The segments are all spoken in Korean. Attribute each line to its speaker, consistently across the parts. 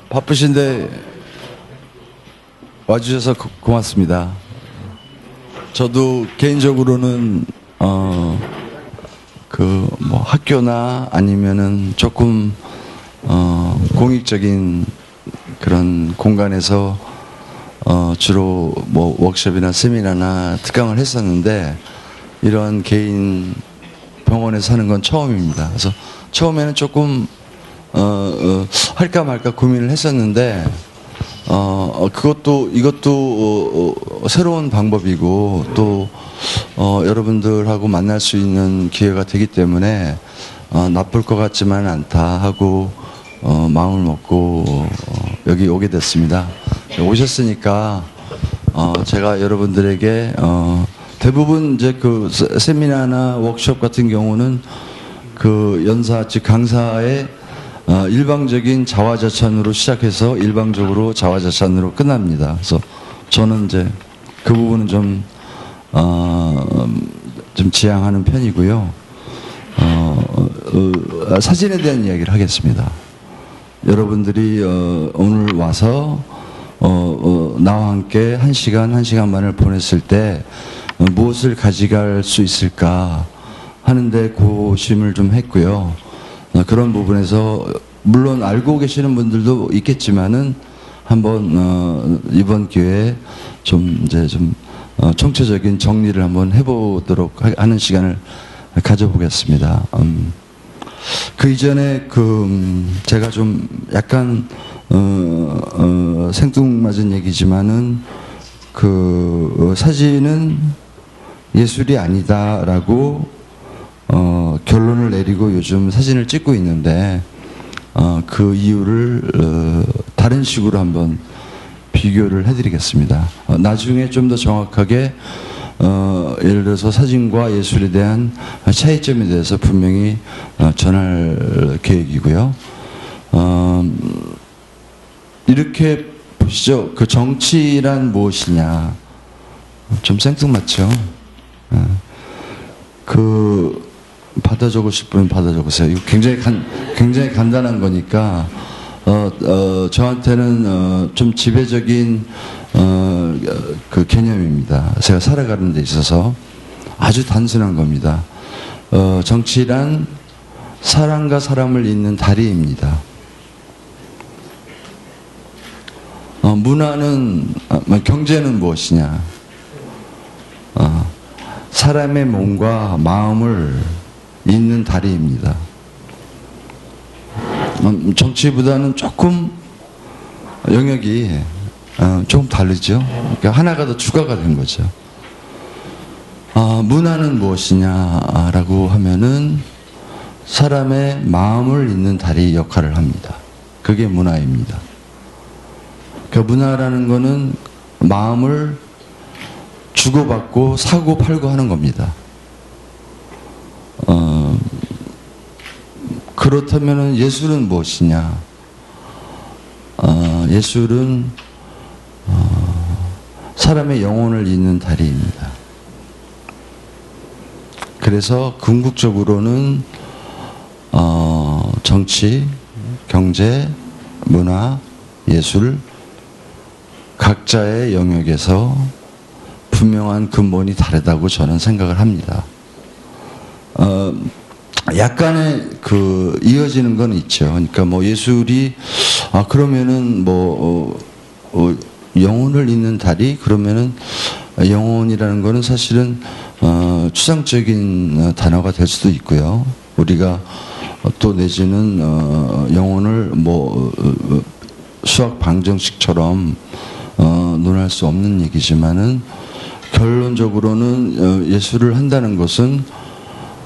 Speaker 1: 바쁘신데 와주셔서 고맙습니다. 저도 개인적으로는 뭐 학교나 아니면은 조금 공익적인 그런 공간에서 주로 뭐 워크숍이나 세미나나 특강을 했었는데 이런 개인 병원에서 하는 건 처음입니다. 그래서 처음에는 조금 할까 말까 고민을 했었는데 이것도 새로운 방법이고 또 여러분들하고 만날 수 있는 기회가 되기 때문에 나쁠 것 같지만 않다 하고 마음을 먹고 여기 오게 됐습니다. 오셨으니까 제가 여러분들에게 대부분 이제 그 세미나나 워크숍 같은 경우는 그 연사 즉 강사의 일방적인 자화자찬으로 시작해서 일방적으로 자화자찬으로 끝납니다. 그래서 저는 이제 그 부분은 좀 지양하는 편이고요. 사진에 대한 이야기를 하겠습니다. 여러분들이 오늘 와서 나와 함께 1시간 반을 보냈을 때 무엇을 가져갈 수 있을까 하는데 고심을 좀 했고요. 그런 부분에서 물론 알고 계시는 분들도 있겠지만은 한번 이번 기회에 좀 총체적인 정리를 한번 해보도록 하는 시간을 가져보겠습니다. 그 이전에 제가 좀 약간 생뚱맞은 얘기지만은 사진은 예술이 아니다라고 결론을 내리고 요즘 사진을 찍고 있는데 그 이유를 다른 식으로 한번 비교를 해드리겠습니다. 나중에 좀 더 정확하게 예를 들어서 사진과 예술에 대한 차이점에 대해서 분명히 전할 계획이고요. 이렇게 보시죠. 그 정치란 무엇이냐. 좀 생뚱맞죠? 받아 적으실 분은 받아 적으세요. 이거 굉장히 간단한 거니까, 저한테는, 좀 지배적인, 그 개념입니다. 제가 살아가는 데 있어서 아주 단순한 겁니다. 정치란 사람과 사람을 잇는 다리입니다. 문화는, 경제는 무엇이냐. 사람의 몸과 마음을 잇는 다리입니다. 정치보다는 조금 영역이 조금 다르죠. 그러니까 하나가 더 추가가 된 거죠. 문화는 무엇이냐라고 하면은 사람의 마음을 잇는 다리 역할을 합니다. 그게 문화입니다. 그 문화라는 거는 마음을 주고받고 사고 팔고 하는 겁니다. 그렇다면 예술은 무엇이냐? 예술은 사람의 영혼을 잇는 다리입니다. 그래서 궁극적으로는 정치, 경제, 문화, 예술 각자의 영역에서 분명한 근본이 다르다고 저는 생각을 합니다. 약간의 이어지는 건 있죠. 그러니까 뭐 예술이, 그러면은 영혼을 잇는 다리? 그러면은 영혼이라는 거는 사실은, 추상적인 단어가 될 수도 있고요. 우리가 또 내지는, 영혼을 수학 방정식처럼, 논할 수 없는 얘기지만은, 결론적으로는 예술을 한다는 것은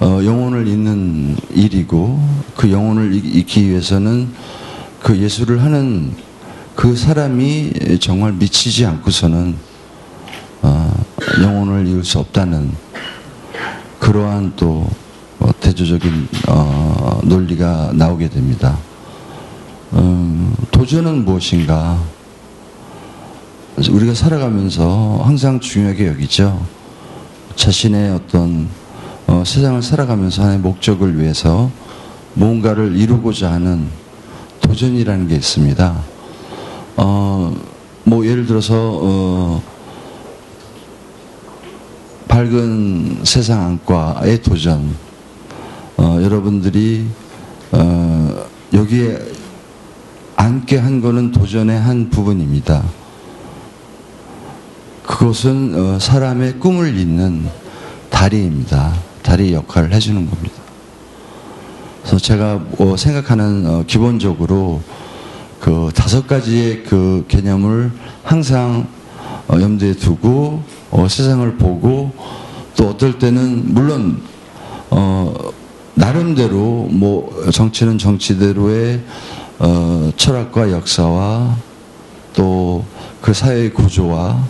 Speaker 1: 영혼을 잇는 일이고 그 영혼을 잇기 위해서는 그 예술을 하는 그 사람이 정말 미치지 않고서는 영혼을 이을 수 없다는 그러한 또 대조적인 논리가 나오게 됩니다. 도전은 무엇인가? 우리가 살아가면서 항상 중요하게 여기죠. 자신의 어떤 세상을 살아가면서 하나의 목적을 위해서 무언가를 이루고자 하는 도전이라는 게 있습니다. 뭐 예를 들어서 밝은 세상 안과의 도전, 여러분들이 여기에 앉게 한 거는 도전의 한 부분입니다. 그것은 사람의 꿈을 잇는 다리입니다. 다리 역할을 해주는 겁니다. 그래서 제가 생각하는 기본적으로 그 5가지의 그 개념을 항상 염두에 두고 세상을 보고, 또 어떨 때는 물론 나름대로 뭐 정치는 정치대로의 철학과 역사와 또 그 사회의 구조와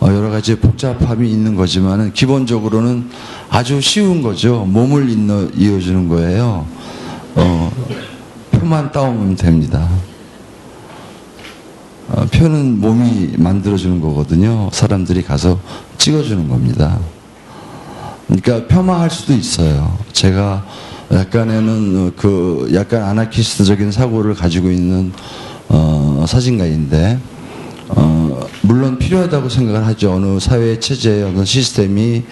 Speaker 1: 여러 가지 복잡함이 있는 거지만은 기본적으로는 아주 쉬운 거죠. 몸을 이어주는 거예요. 표만 따오면 됩니다. 표는 몸이 만들어주는 거거든요. 사람들이 가서 찍어주는 겁니다. 그러니까 폄하할 수도 있어요. 제가 약간에는 그 약간 아나키스트적인 사고를 가지고 있는 사진가인데, 물론 필요하다고 생각을 하죠. 어느 사회 체제, 어느 시스템이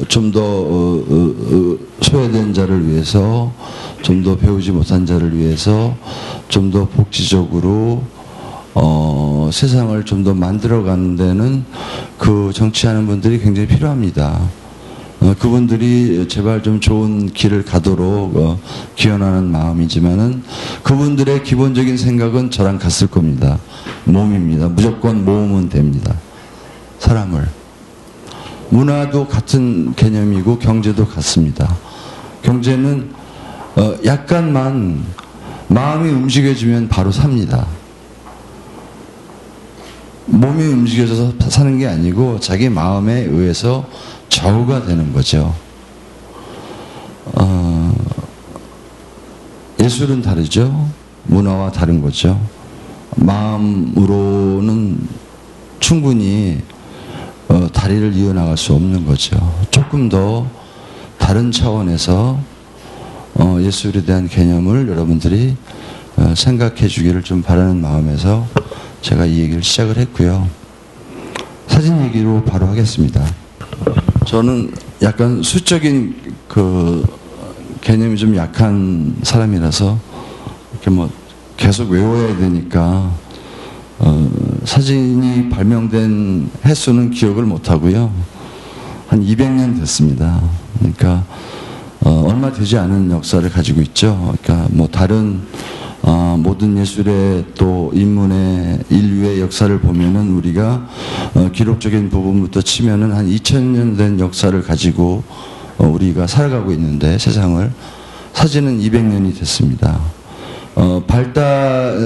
Speaker 1: 좀 더 소외된 자를 위해서, 좀 더 배우지 못한 자를 위해서, 좀 더 복지적으로 세상을 좀 더 만들어가는 데는 그 정치하는 분들이 굉장히 필요합니다. 그분들이 제발 좀 좋은 길을 가도록 기원하는 마음이지만은, 그분들의 기본적인 생각은 저랑 같을 겁니다. 몸입니다. 무조건 모으면 됩니다. 사람을. 문화도 같은 개념이고 경제도 같습니다. 경제는 약간만 마음이 움직여지면 바로 삽니다. 몸이 움직여져서 사는 게 아니고 자기 마음에 의해서 좌우가 되는 거죠. 예술은 다르죠. 문화와 다른 거죠. 마음으로는 충분히 다리를 이어나갈 수 없는 거죠. 조금 더 다른 차원에서 예술에 대한 개념을 여러분들이 생각해 주기를 좀 바라는 마음에서 제가 이 얘기를 시작을 했고요. 사진 얘기로 바로 하겠습니다. 저는 약간 수적인 그 개념이 좀 약한 사람이라서 이렇게 뭐 계속 외워야 되니까 사진이 발명된 횟수는 기억을 못 하고요. 한 200년 됐습니다. 그러니까 얼마 되지 않은 역사를 가지고 있죠. 그러니까 뭐 다른 모든 예술의 또 인문의 인류의 역사를 보면은 우리가 기록적인 부분부터 치면은 한 2000년 된 역사를 가지고 우리가 살아가고 있는데, 세상을, 사진은 200년이 됐습니다.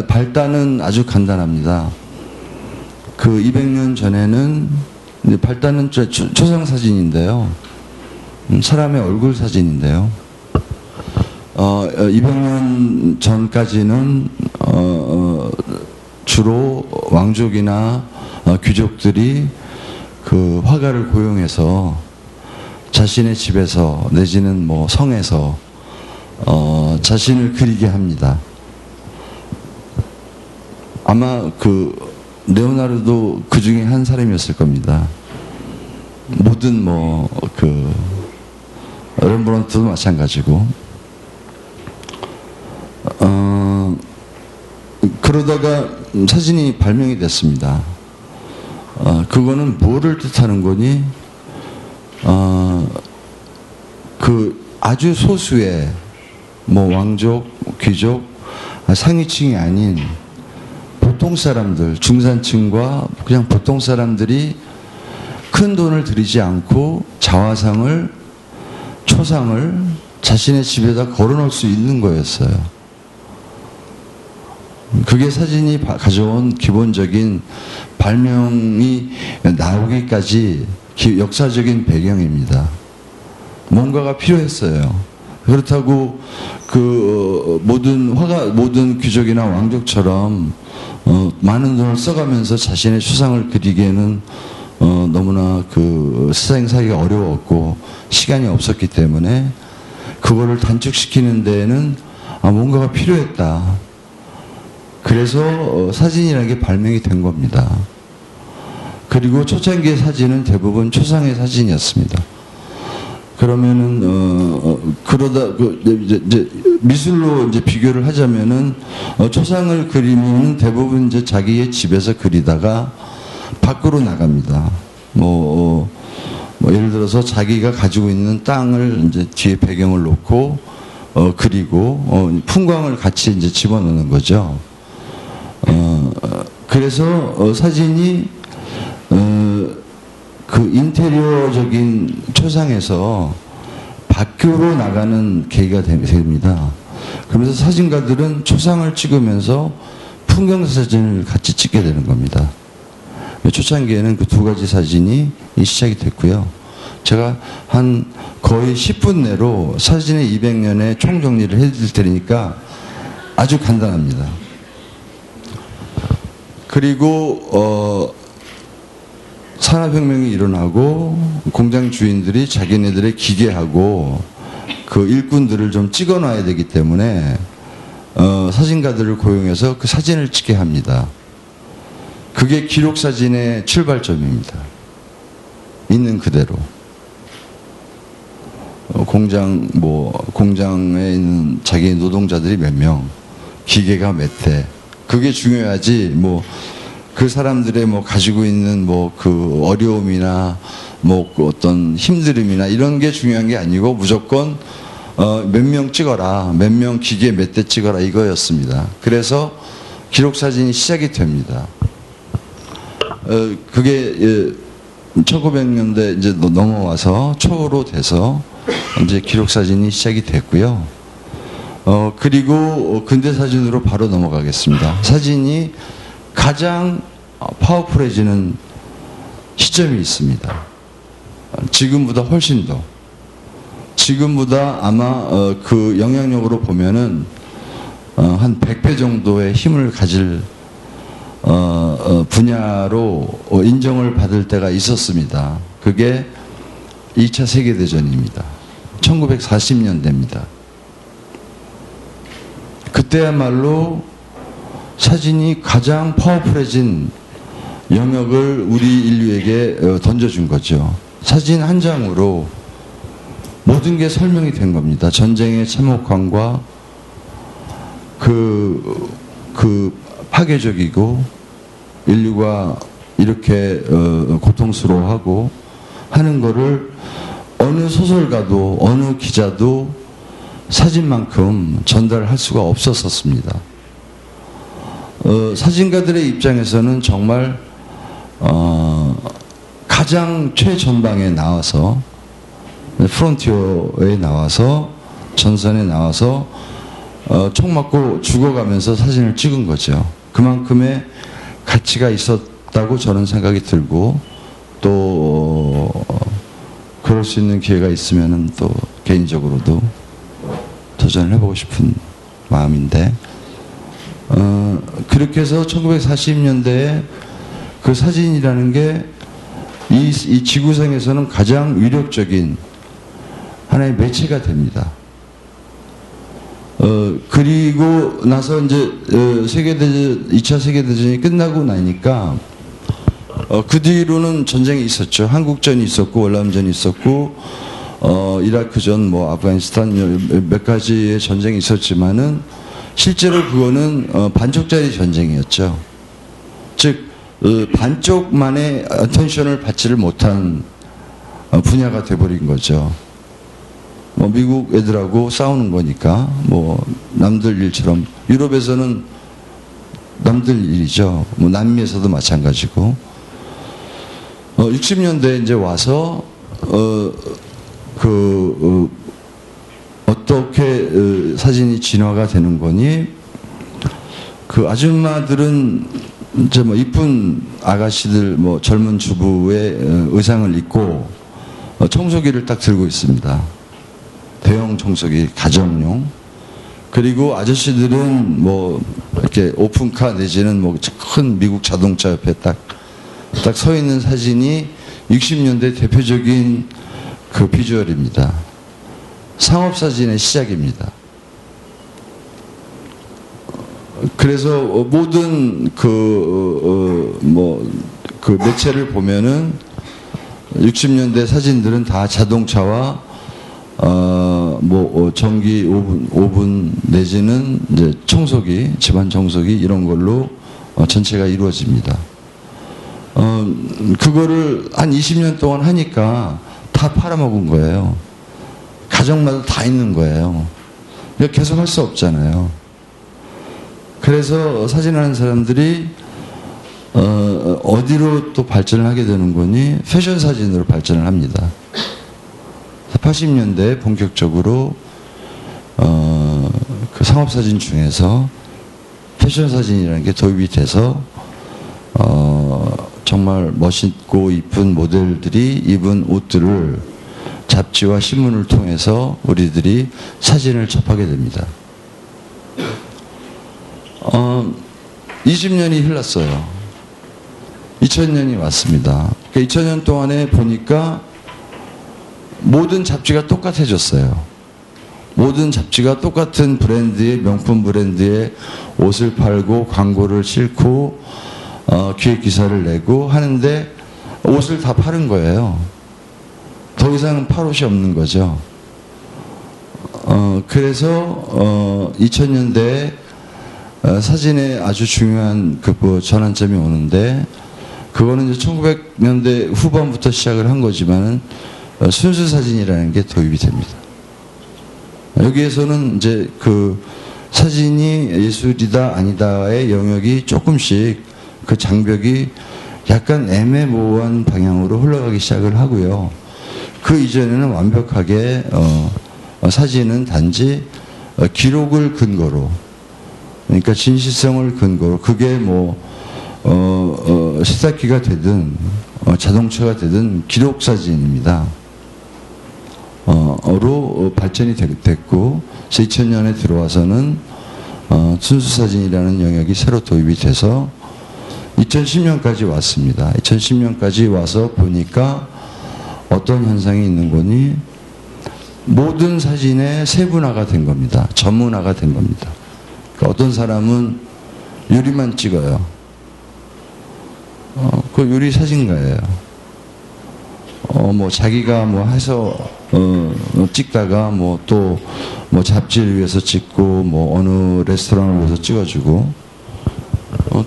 Speaker 1: 발단은 아주 간단합니다. 그 200년 전에는 발단은 초상 사진인데요. 사람의 얼굴 사진인데요. 200년 전까지는 주로 왕족이나 귀족들이 그 화가를 고용해서 자신의 집에서 내지는 뭐 성에서 자신을 그리게 합니다. 아마 그 레오나르도 그 중에 한 사람이었을 겁니다. 모든 뭐 그 렘브란트도 마찬가지고. 그러다가 사진이 발명이 됐습니다. 그거는 뭐를 뜻하는 거니? 그 아주 소수의 뭐 왕족, 귀족, 상위층이 아닌 보통 사람들, 중산층과 그냥 보통 사람들이 큰 돈을 들이지 않고 자화상을, 초상을 자신의 집에다 걸어놓을 수 있는 거였어요. 그게 사진이 가져온 기본적인 발명이 나오기까지 역사적인 배경입니다. 뭔가가 필요했어요. 그렇다고 그 모든 귀족이나 왕족처럼 많은 돈을 써가면서 자신의 추상을 그리기에는 너무나 그 세상 살기가 어려웠고 시간이 없었기 때문에 그거를 단축시키는 데에는 뭔가가 필요했다. 그래서 사진이라는 게 발명이 된 겁니다. 그리고 초창기의 사진은 대부분 초상의 사진이었습니다. 그러면은 그러다 이제 미술로 이제 비교를 하자면은 초상을 그리면은 대부분 이제 자기의 집에서 그리다가 밖으로 나갑니다. 뭐 예를 들어서 자기가 가지고 있는 땅을 이제 뒤에 배경을 놓고 그리고 풍광을 같이 이제 집어넣는 거죠. 그래서 사진이 그 인테리어적인 초상에서 밖으로 나가는 계기가 됩니다. 그러면서 사진가들은 초상을 찍으면서 풍경 사진을 같이 찍게 되는 겁니다. 초창기에는 그 두 가지 사진이 시작이 됐고요. 제가 한 거의 10분 내로 사진의 200년의 총정리를 해드릴 테니까 아주 간단합니다. 그리고 산업혁명이 일어나고 공장 주인들이 자기네들의 기계하고 그 일꾼들을 좀 찍어놔야 되기 때문에 사진가들을 고용해서 그 사진을 찍게 합니다. 그게 기록사진의 출발점입니다. 있는 그대로. 공장에 있는 자기 노동자들이 몇 명, 기계가 몇 대. 그게 중요하지, 그 사람들의 가지고 있는 그 어려움이나 그 어떤 힘듦이나 이런 게 중요한 게 아니고 무조건 몇 명 찍어라, 몇 명 기계 몇 대 찍어라 이거였습니다. 그래서 기록사진이 시작이 됩니다. 그게 1900년대 이제 넘어와서 초로 돼서 이제 기록사진이 시작이 됐고요. 그리고 근대사진으로 바로 넘어가겠습니다. 사진이 가장 파워풀해지는 시점이 있습니다. 지금보다 훨씬 더. 지금보다 아마 그 영향력으로 보면은 한 100배 정도의 힘을 가질 분야로 인정을 받을 때가 있었습니다. 그게 2차 세계대전입니다. 1940년대입니다. 그때야말로 사진이 가장 파워풀해진 영역을 우리 인류에게 던져준 거죠. 사진 한 장으로 모든 게 설명이 된 겁니다. 전쟁의 참혹함과 그 파괴적이고 인류가 이렇게 고통스러워하고 하는 거를 어느 소설가도 어느 기자도 사진만큼 전달할 수가 없었습니다. 사진가들의 입장에서는 정말 가장 최전방에 나와서 프론티어에 나와서 전선에 나와서 총 맞고 죽어가면서 사진을 찍은 거죠. 그만큼의 가치가 있었다고 저는 생각이 들고 또 그럴 수 있는 기회가 있으면은 또 개인적으로도 도전을 해보고 싶은 마음인데 그렇게 해서 1940년대에 그 사진이라는 게 이 지구상에서는 가장 위력적인 하나의 매체가 됩니다. 그리고 나서 이제 2차 세계대전이 끝나고 나니까 그 뒤로는 전쟁이 있었죠. 한국전이 있었고 월남전이 있었고 이라크전, 아프가니스탄 몇 가지의 전쟁이 있었지만은 실제로 그거는 반쪽짜리 전쟁이었죠. 즉 반쪽만의 어텐션을 받지를 못한 분야가 돼버린 거죠. 미국 애들하고 싸우는 거니까 남들 일처럼 유럽에서는 남들 일이죠. 남미에서도 마찬가지고 60년대에 이제 와서 어떻게 사진이 진화가 되는 거니? 그 아줌마들은 이제 이쁜 아가씨들 젊은 주부의 의상을 입고 청소기를 딱 들고 있습니다. 대형 청소기 가정용. 그리고 아저씨들은 이렇게 오픈카 내지는 큰 미국 자동차 옆에 딱 서 있는 사진이 60년대 대표적인 그 비주얼입니다. 상업사진의 시작입니다. 그래서 모든 그 매체를 보면은 60년대 사진들은 다 자동차와 전기 오븐 내지는 이제 청소기, 집안 청소기 이런 걸로 전체가 이루어집니다. 그거를 한 20년 동안 하니까 다 팔아먹은 거예요. 가정마다 다 있는 거예요. 계속 할 수 없잖아요. 그래서 사진하는 사람들이 어디로 또 발전을 하게 되는 거니? 패션 사진으로 발전을 합니다. 80년대에 본격적으로 그 상업사진 중에서 패션 사진이라는 게 도입이 돼서 정말 멋있고 이쁜 모델들이 입은 옷들을 잡지와 신문을 통해서 우리들이 사진을 접하게 됩니다. 20년이 흘렀어요. 2000년이 왔습니다. 2000년 동안에 보니까 모든 잡지가 똑같아졌어요. 모든 잡지가 똑같은 브랜드의, 명품 브랜드의 옷을 팔고 광고를 싣고 기획기사를 내고 하는데 옷을 다 파는 거예요. 더 이상 팔 옷이 없는 거죠. 그래서 2000년대에 사진에 아주 중요한 전환점이 오는데, 그거는 이제 1900년대 후반부터 시작을 한 거지만은 순수 사진이라는 게 도입이 됩니다. 여기에서는 이제 그 사진이 예술이다 아니다의 영역이 조금씩 그 장벽이 약간 애매모호한 방향으로 흘러가기 시작을 하고요. 그 이전에는 완벽하게 사진은 단지 기록을 근거로, 그러니까 진실성을 근거로, 그게 세탁기가 되든 자동차가 되든 기록 사진입니다. 로 발전이 됐고, 2000년에 들어와서는 순수 사진이라는 영역이 새로 도입이 돼서 2010년까지 왔습니다. 2010년까지 와서 보니까 어떤 현상이 있는 거니? 모든 사진의 세분화가 된 겁니다. 전문화가 된 겁니다. 그러니까 어떤 사람은 유리만 찍어요. 그 유리 사진가예요. 자기가 해서 찍다가 또 잡지를 위해서 찍고 어느 레스토랑을 위해서 찍어주고,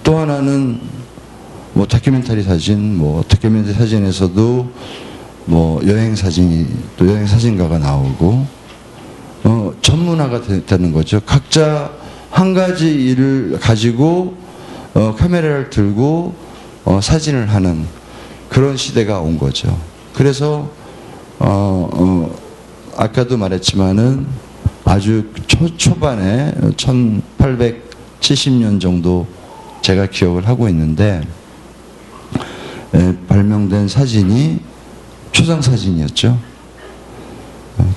Speaker 1: 또 하나는 다큐멘터리 사진, 다큐멘터리 사진에서도 여행 사진이 또 여행 사진가가 나오고 전문화가 되는 거죠. 각자 한 가지 일을 가지고 카메라를 들고 사진을 하는 그런 시대가 온 거죠. 그래서 아까도 말했지만은 아주 초반에 1870년 정도 제가 기억을 하고 있는데 발명된 사진이 초상 사진이었죠.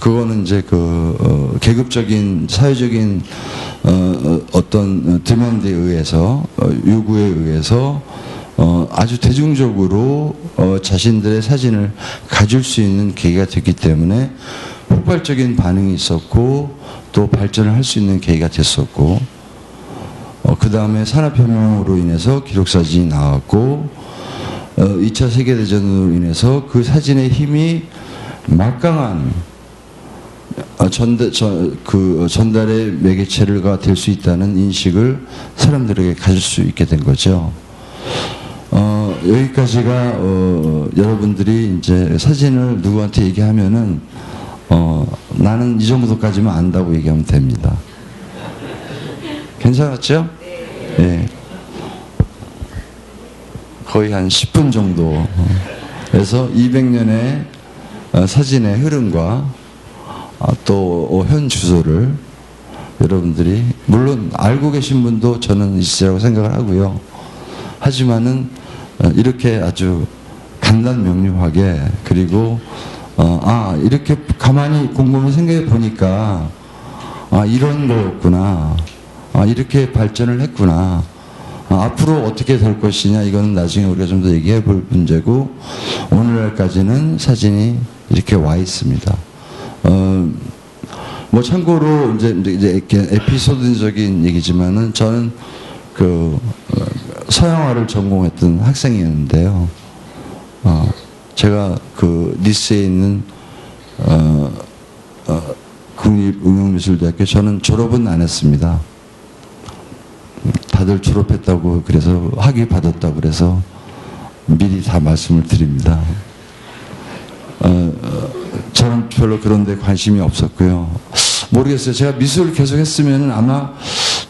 Speaker 1: 그거는 이제 계급적인 사회적인 어떤 디맨드에 의해서, 요구에 의해서 아주 대중적으로 자신들의 사진을 가질 수 있는 계기가 됐기 때문에 폭발적인 반응이 있었고, 또 발전을 할 수 있는 계기가 됐었고, 그 다음에 산업혁명으로 인해서 기록사진이 나왔고, 2차 세계대전으로 인해서 그 사진의 힘이 막강한 전달의 매개체가 될 수 있다는 인식을 사람들에게 가질 수 있게 된 거죠. 여기까지가 여러분들이 이제 사진을 누구한테 얘기하면은 나는 이 정도까지만 안다고 얘기하면 됩니다. 괜찮았죠? 네. 거의 한 10분 정도. 그래서 200년의 사진의 흐름과 또 현 주소를 여러분들이 물론 알고 계신 분도 저는 있으라고 생각을 하고요. 하지만은 이렇게 아주 간단 명료하게, 그리고 이렇게 가만히 곰곰이 생각해 보니까 이런 거였구나, 이렇게 발전을 했구나, 앞으로 어떻게 될 것이냐, 이거는 나중에 우리가 좀 더 얘기해 볼 문제고, 오늘날까지는 사진이 이렇게 와 있습니다. 참고로 이제 에피소드적인 얘기지만은 저는 서양화를 전공했던 학생이었는데요. 제가 그 니스에 있는 국립응용미술대학교 저는 졸업은 안 했습니다. 다들 졸업했다고 그래서 학위 받았다고 그래서 미리 다 말씀을 드립니다. 저는 별로 그런 데 관심이 없었고요. 모르겠어요. 제가 미술을 계속 했으면 아마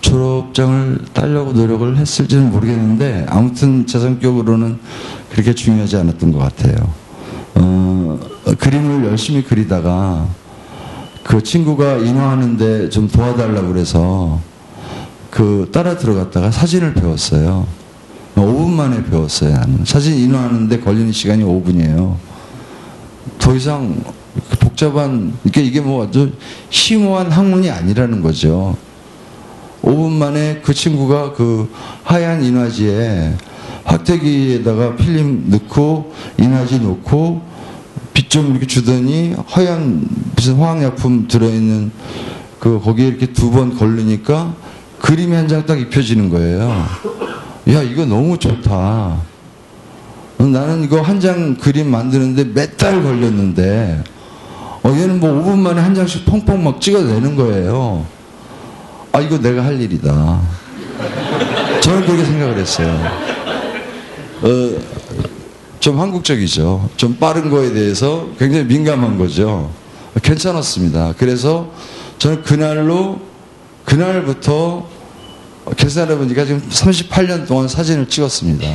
Speaker 1: 졸업장을 따려고 노력을 했을지는 모르겠는데 아무튼 제 성격으로는 그렇게 중요하지 않았던 것 같아요. 그림을 열심히 그리다가 그 친구가 인화하는데 좀 도와달라고 그래서 따라 들어갔다가 사진을 배웠어요. 5분 만에 배웠어요. 나는. 사진 인화하는데 걸리는 시간이 5분이에요. 더 이상 복잡한, 이게 뭐 아주 심오한 학문이 아니라는 거죠. 5분 만에 그 친구가 그 하얀 인화지에 확대기에다가 필름 넣고 인화지 놓고 빛 좀 이렇게 주더니 하얀 무슨 화학약품 들어있는 거기에 이렇게 2번 걸리니까 그림이 한 장 딱 입혀지는 거예요. 야, 이거 너무 좋다. 나는 이거 한 장 그림 만드는데 몇 달 걸렸는데 얘는 뭐 5분 만에 한 장씩 펑펑 막 찍어내는 거예요. 아, 이거 내가 할 일이다. 저는 그렇게 생각을 했어요. 좀 한국적이죠. 좀 빠른 거에 대해서 굉장히 민감한 거죠. 괜찮았습니다. 그래서 저는 그날부터 계산해보니까 지금 38년 동안 사진을 찍었습니다.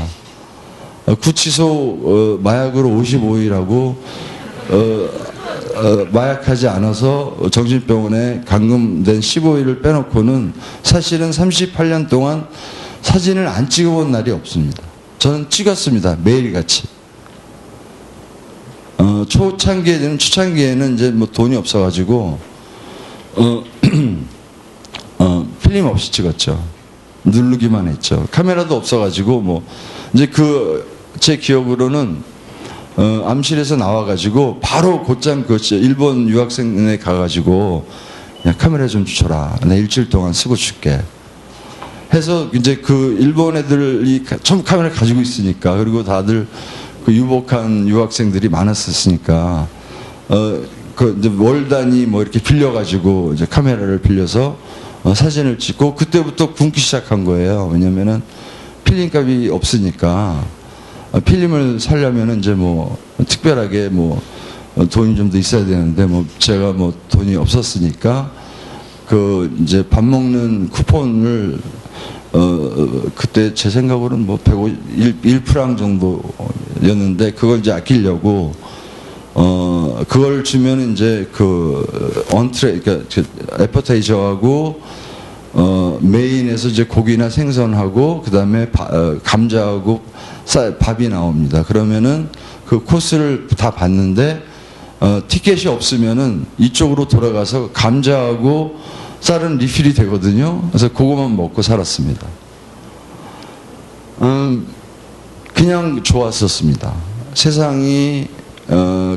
Speaker 1: 구치소 마약으로 55일하고 마약하지 않아서 정신병원에 감금된 15일을 빼놓고는 사실은 38년 동안 사진을 안 찍어본 날이 없습니다. 저는 찍었습니다. 매일같이. 초창기에는 이제 뭐 돈이 없어가지고 필름 없이 찍었죠. 누르기만 했죠. 카메라도 없어가지고 뭐 이제 제 기억으로는 암실에서 나와가지고 바로 곧장 일본 유학생에 가가지고 야, 카메라 좀 주쳐라. 나 일주일 동안 쓰고 줄게. 해서 이제 일본 애들이 처음 카메라 가지고 있으니까 그리고 다들 유복한 유학생들이 많았었으니까 이제 월 단위 뭐 이렇게 빌려가지고 이제 카메라를 빌려서 사진을 찍고 그때부터 굶기 시작한 거예요. 왜냐면은 필름값이 없으니까 필름을 사려면은 이제 뭐 특별하게 뭐 돈이 좀 더 있어야 되는데 뭐 제가 뭐 돈이 없었으니까 이제 밥 먹는 쿠폰을 그때 제 생각으로는 뭐 1프랑 정도였는데 그걸 이제 아끼려고 그걸 주면 이제 언트레 그러니까 애퍼타이저하고 메인에서 이제 고기나 생선하고 그다음에 감자하고 밥이 나옵니다. 그러면은 그 코스를 다 봤는데 티켓이 없으면은 이쪽으로 돌아가서 감자하고 쌀은 리필이 되거든요. 그래서 그거만 먹고 살았습니다. 그냥 좋았었습니다. 세상이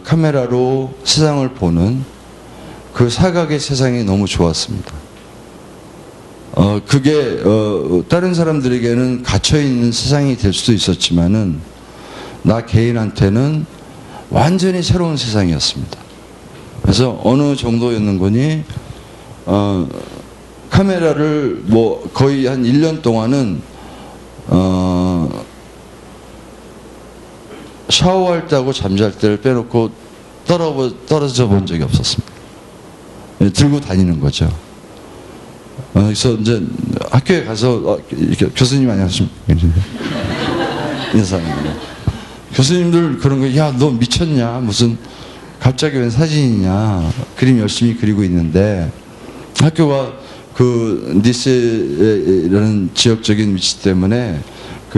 Speaker 1: 카메라로 세상을 보는 그 사각의 세상이 너무 좋았습니다. 그게 다른 사람들에게는 갇혀있는 세상이 될 수도 있었지만은 나 개인한테는 완전히 새로운 세상이었습니다. 그래서 어느 정도였는 거니 카메라를 뭐 거의 한 1년 동안은 샤워할 때하고 잠잘 때를 빼놓고 떨어져 본 적이 없었습니다. 들고 다니는 거죠. 그래서 이제 학교에 가서 교수님 안녕하십니까? 인사합니다. 교수님들 그런 거, 야, 너 미쳤냐? 무슨 갑자기 웬 사진이냐? 그림 열심히 그리고 있는데 학교가 니스라는 지역적인 위치 때문에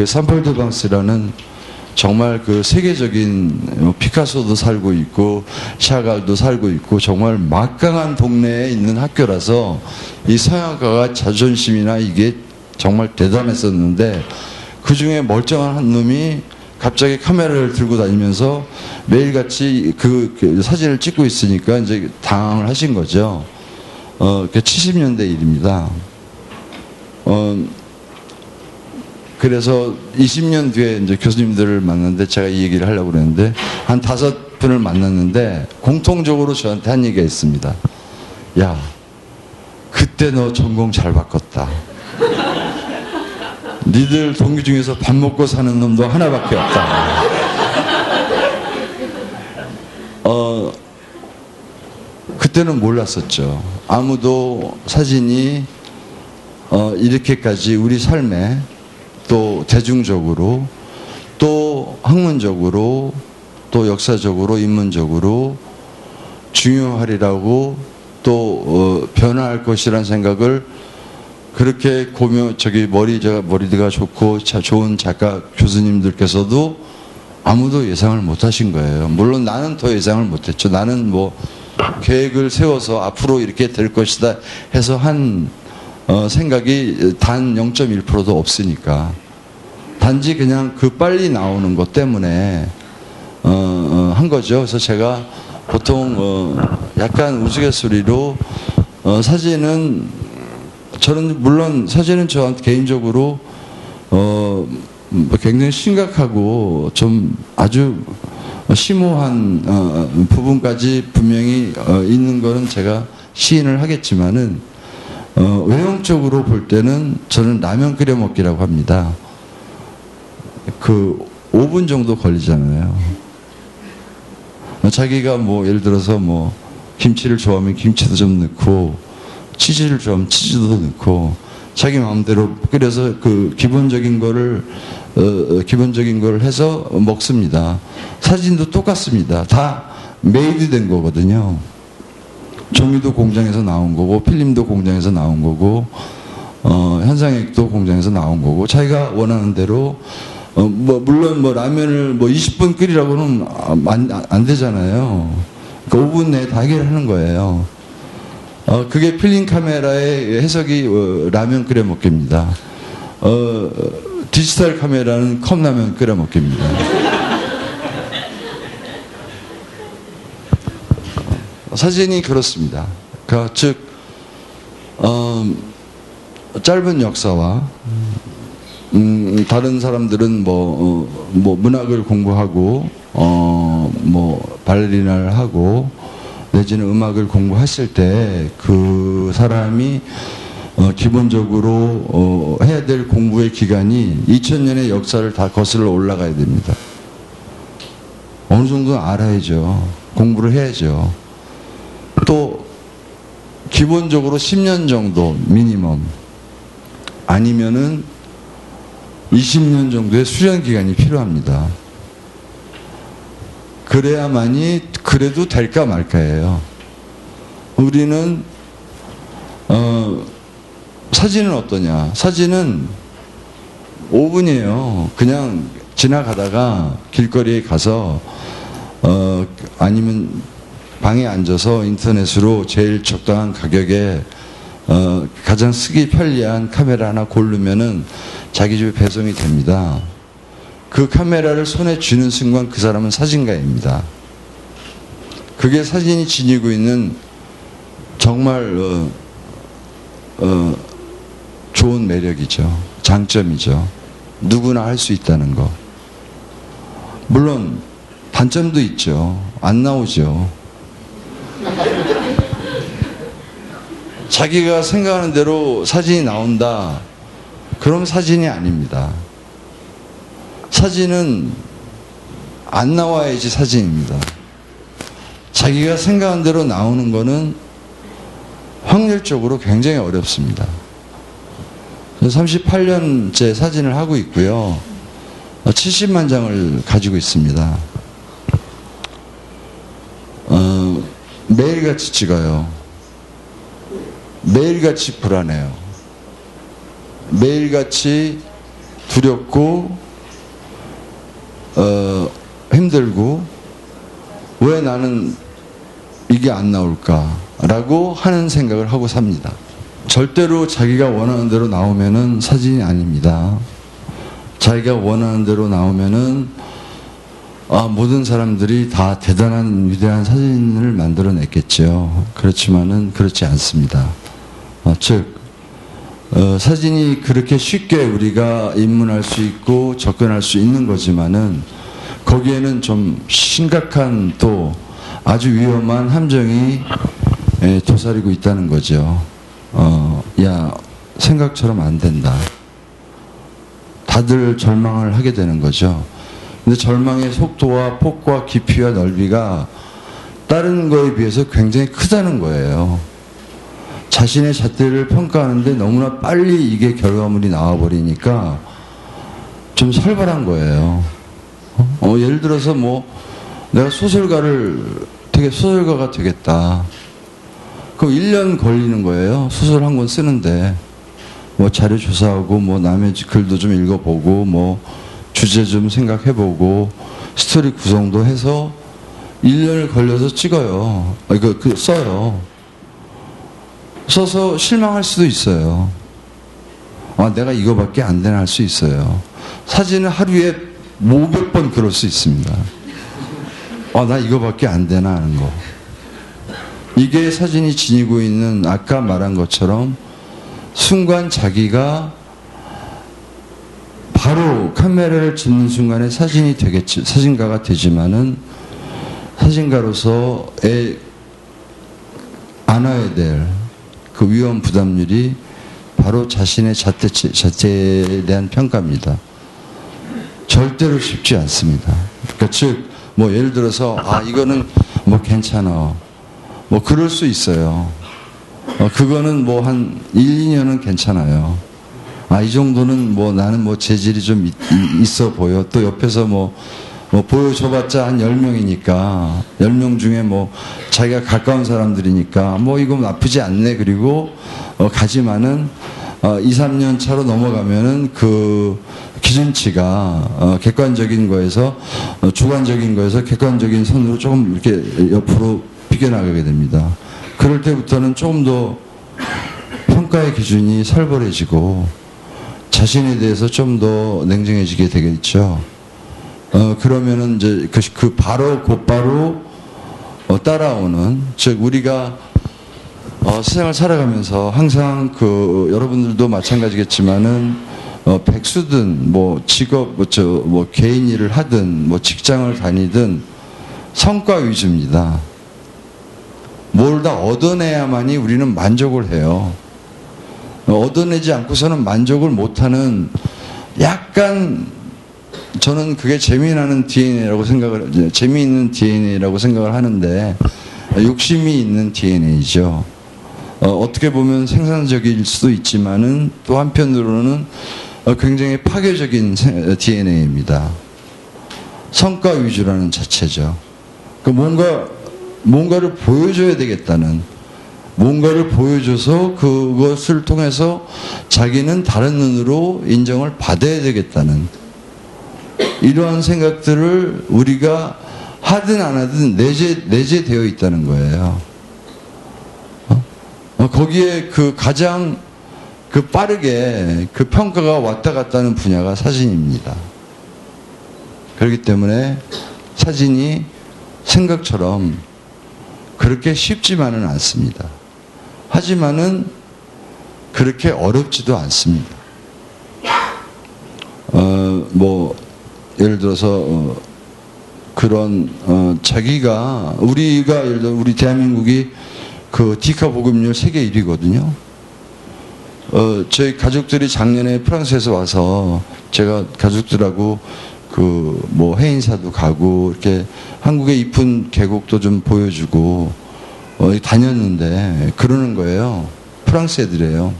Speaker 1: 산폴드방스라는 정말 세계적인 피카소도 살고 있고 샤갈도 살고 있고 정말 막강한 동네에 있는 학교라서 이 서양가가 자존심이나 이게 정말 대단했었는데 그 중에 멀쩡한 한 놈이 갑자기 카메라를 들고 다니면서 매일같이 그 사진을 찍고 있으니까 이제 당황을 하신 거죠. 70년대 일입니다. 그래서 20년 뒤에 이제 교수님들을 만났는데 제가 이 얘기를 하려고 그랬는데 한 5분을 만났는데 공통적으로 저한테 한 얘기가 있습니다. 야, 그때 너 전공 잘 바꿨다. 니들 동기 중에서 밥 먹고 사는 놈도 하나밖에 없다. 그때는 몰랐었죠. 아무도 사진이 이렇게까지 우리 삶에 또 대중적으로 또 학문적으로 또 역사적으로 인문적으로 중요하리라고 또 변화할 것이라는 생각을 그렇게 머리가 좋고 좋은 작가 교수님들께서도 아무도 예상을 못 하신 거예요. 물론 나는 더 예상을 못 했죠. 나는 뭐 계획을 세워서 앞으로 이렇게 될 것이다 해서 한 생각이 단 0.1%도 없으니까 단지 그냥 그 빨리 나오는 것 때문에 한 거죠. 그래서 제가 보통 약간 우스갯소리로 사진은 저는 물론 사진은 저한테 개인적으로 굉장히 심각하고 좀 아주 심오한 부분까지 분명히 있는 거는 제가 시인을 하겠지만은 외형적으로 볼 때는 저는 라면 끓여 먹기라고 합니다. 그 5분 정도 걸리잖아요. 자기가 뭐 예를 들어서 뭐 김치를 좋아하면 김치도 좀 넣고 치즈를 좋아하면 치즈도 넣고 자기 마음대로 끓여서 그 기본적인 거를 해서 먹습니다. 사진도 똑같습니다. 다 메이드 된 거거든요. 종이도 공장에서 나온 거고 필름도 공장에서 나온 거고 현상액도 공장에서 나온 거고 자기가 원하는 대로 물론 라면을 20분 끓이라고는 안 되잖아요. 그러니까 5분 내에 다 해결하는 거예요. 그게 필름 카메라의 해석이 라면 끓여 먹기입니다. 디지털 카메라는 컵라면 끓여 먹기입니다. 사진이 그렇습니다. 그러니까 즉 짧은 역사와 다른 사람들은 문학을 공부하고 발레리나를 하고 내지는 음악을 공부했을 때 그 사람이 기본적으로 해야 될 공부의 기간이 2000년의 역사를 다 거슬러 올라가야 됩니다. 어느 정도는 알아야죠. 공부를 해야죠. 또 기본적으로 10년 정도 미니멈 아니면은 20년 정도의 수련 기간이 필요합니다. 그래야만이 그래도 될까 말까예요. 우리는 사진은 어떠냐? 사진은 5분이에요. 그냥 지나가다가 길거리에 가서 아니면 방에 앉아서 인터넷으로 제일 적당한 가격에 가장 쓰기 편리한 카메라 하나 고르면은 자기 집에 배송이 됩니다. 그 카메라를 손에 쥐는 순간 그 사람은 사진가입니다. 그게 사진이 지니고 있는 정말 좋은 매력이죠. 장점이죠. 누구나 할 수 있다는 거. 물론 단점도 있죠. 안 나오죠. 자기가 생각하는 대로 사진이 나온다. 그럼 사진이 아닙니다. 사진은 안 나와야지 사진입니다. 자기가 생각한 대로 나오는 거는 확률적으로 굉장히 어렵습니다. 38년째 사진을 하고 있고요. 70만 장을 가지고 있습니다. 매일같이 찍어요. 매일같이 불안해요. 매일같이 두렵고 힘들고 왜 나는 이게 안 나올까라고 하는 생각을 하고 삽니다. 절대로 자기가 원하는 대로 나오면은 사진이 아닙니다. 자기가 원하는 대로 나오면은 모든 사람들이 다 대단한 위대한 사진을 만들어냈겠죠. 그렇지만은 그렇지 않습니다. 즉 사진이 그렇게 쉽게 우리가 입문할 수 있고 접근할 수 있는 거지만은 거기에는 좀 심각한 또 아주 위험한 함정이 도사리고 있다는 거죠. 야, 생각처럼 안 된다. 다들 절망을 하게 되는 거죠. 근데 절망의 속도와 폭과 깊이와 넓이가 다른 거에 비해서 굉장히 크다는 거예요. 자신의 잣대를 평가하는데 너무나 빨리 이게 결과물이 나와버리니까 좀 살벌한 거예요. 예를 들어서 뭐 내가 소설가가 되겠다. 그럼 1년 걸리는 거예요. 소설 한 권 쓰는데. 뭐 자료 조사하고 뭐 남의 글도 좀 읽어보고 뭐 주제 좀 생각해보고 스토리 구성도 해서 1년을 걸려서 찍어요. 써요. 써서 실망할 수도 있어요. 내가 이거밖에 안 되나 할 수 있어요. 사진은 하루에 500번 그럴 수 있습니다. 나 이거밖에 안 되나 하는 거. 이게 사진이 지니고 있는 아까 말한 것처럼 순간 자기가 바로 카메라를 짚는 순간에 사진이 되겠지, 사진가가 되지만은 사진가로서 안아야 될 그 위험 부담률이 바로 자신의 잣대에 대한 평가입니다. 절대로 쉽지 않습니다. 그러니까 즉, 뭐 예를 들어서 이거는 뭐 괜찮아. 뭐 그럴 수 있어요. 그거는 뭐 한 1, 2년은 괜찮아요. 이 정도는 뭐 나는 뭐 재질이 좀 있어 보여. 또 옆에서 뭐 보여줘봤자 한 10명이니까 10명 중에 뭐 자기가 가까운 사람들이니까 뭐 이거 나쁘지 않네. 그리고 가지만은 2, 3년 차로 넘어가면은 그 기준치가 객관적인 거에서 주관적인 거에서 객관적인 선으로 조금 이렇게 옆으로 비껴나가게 됩니다. 그럴 때부터는 조금 더 평가의 기준이 살벌해지고 자신에 대해서 좀 더 냉정해지게 되겠죠. 그러면은 이제 곧바로 따라오는, 즉 우리가 세상을 살아가면서 항상 여러분들도 마찬가지겠지만은 백수든 뭐 직업 뭐 개인 일을 하든 뭐 직장을 다니든 성과 위주입니다. 뭘 다 얻어내야만이 우리는 만족을 해요. 얻어내지 않고서는 만족을 못하는, 약간 저는 그게 재미있는 DNA라고 생각을 하는데, 욕심이 있는 DNA죠. 어떻게 보면 생산적일 수도 있지만은 또 한편으로는 굉장히 파괴적인 DNA입니다. 성과 위주라는 자체죠. 뭔가를 보여줘야 되겠다는, 뭔가를 보여줘서 그것을 통해서 자기는 다른 눈으로 인정을 받아야 되겠다는 이러한 생각들을 우리가 하든 안 하든 내재되어 있다는 거예요. 거기에 가장 빠르게 평가가 왔다 갔다 하는 분야가 사진입니다. 그렇기 때문에 사진이 생각처럼 그렇게 쉽지만은 않습니다. 하지만은 그렇게 어렵지도 않습니다. 뭐 예를 들어서 그런 자기가 예를 들어 우리 대한민국이 디카 보급률 세계 1위거든요. 저희 가족들이 작년에 프랑스에서 와서 제가 가족들하고 뭐 해인사도 가고 이렇게 한국의 이쁜 계곡도 좀 보여주고 다녔는데 그러는 거예요. 프랑스 애들이에요.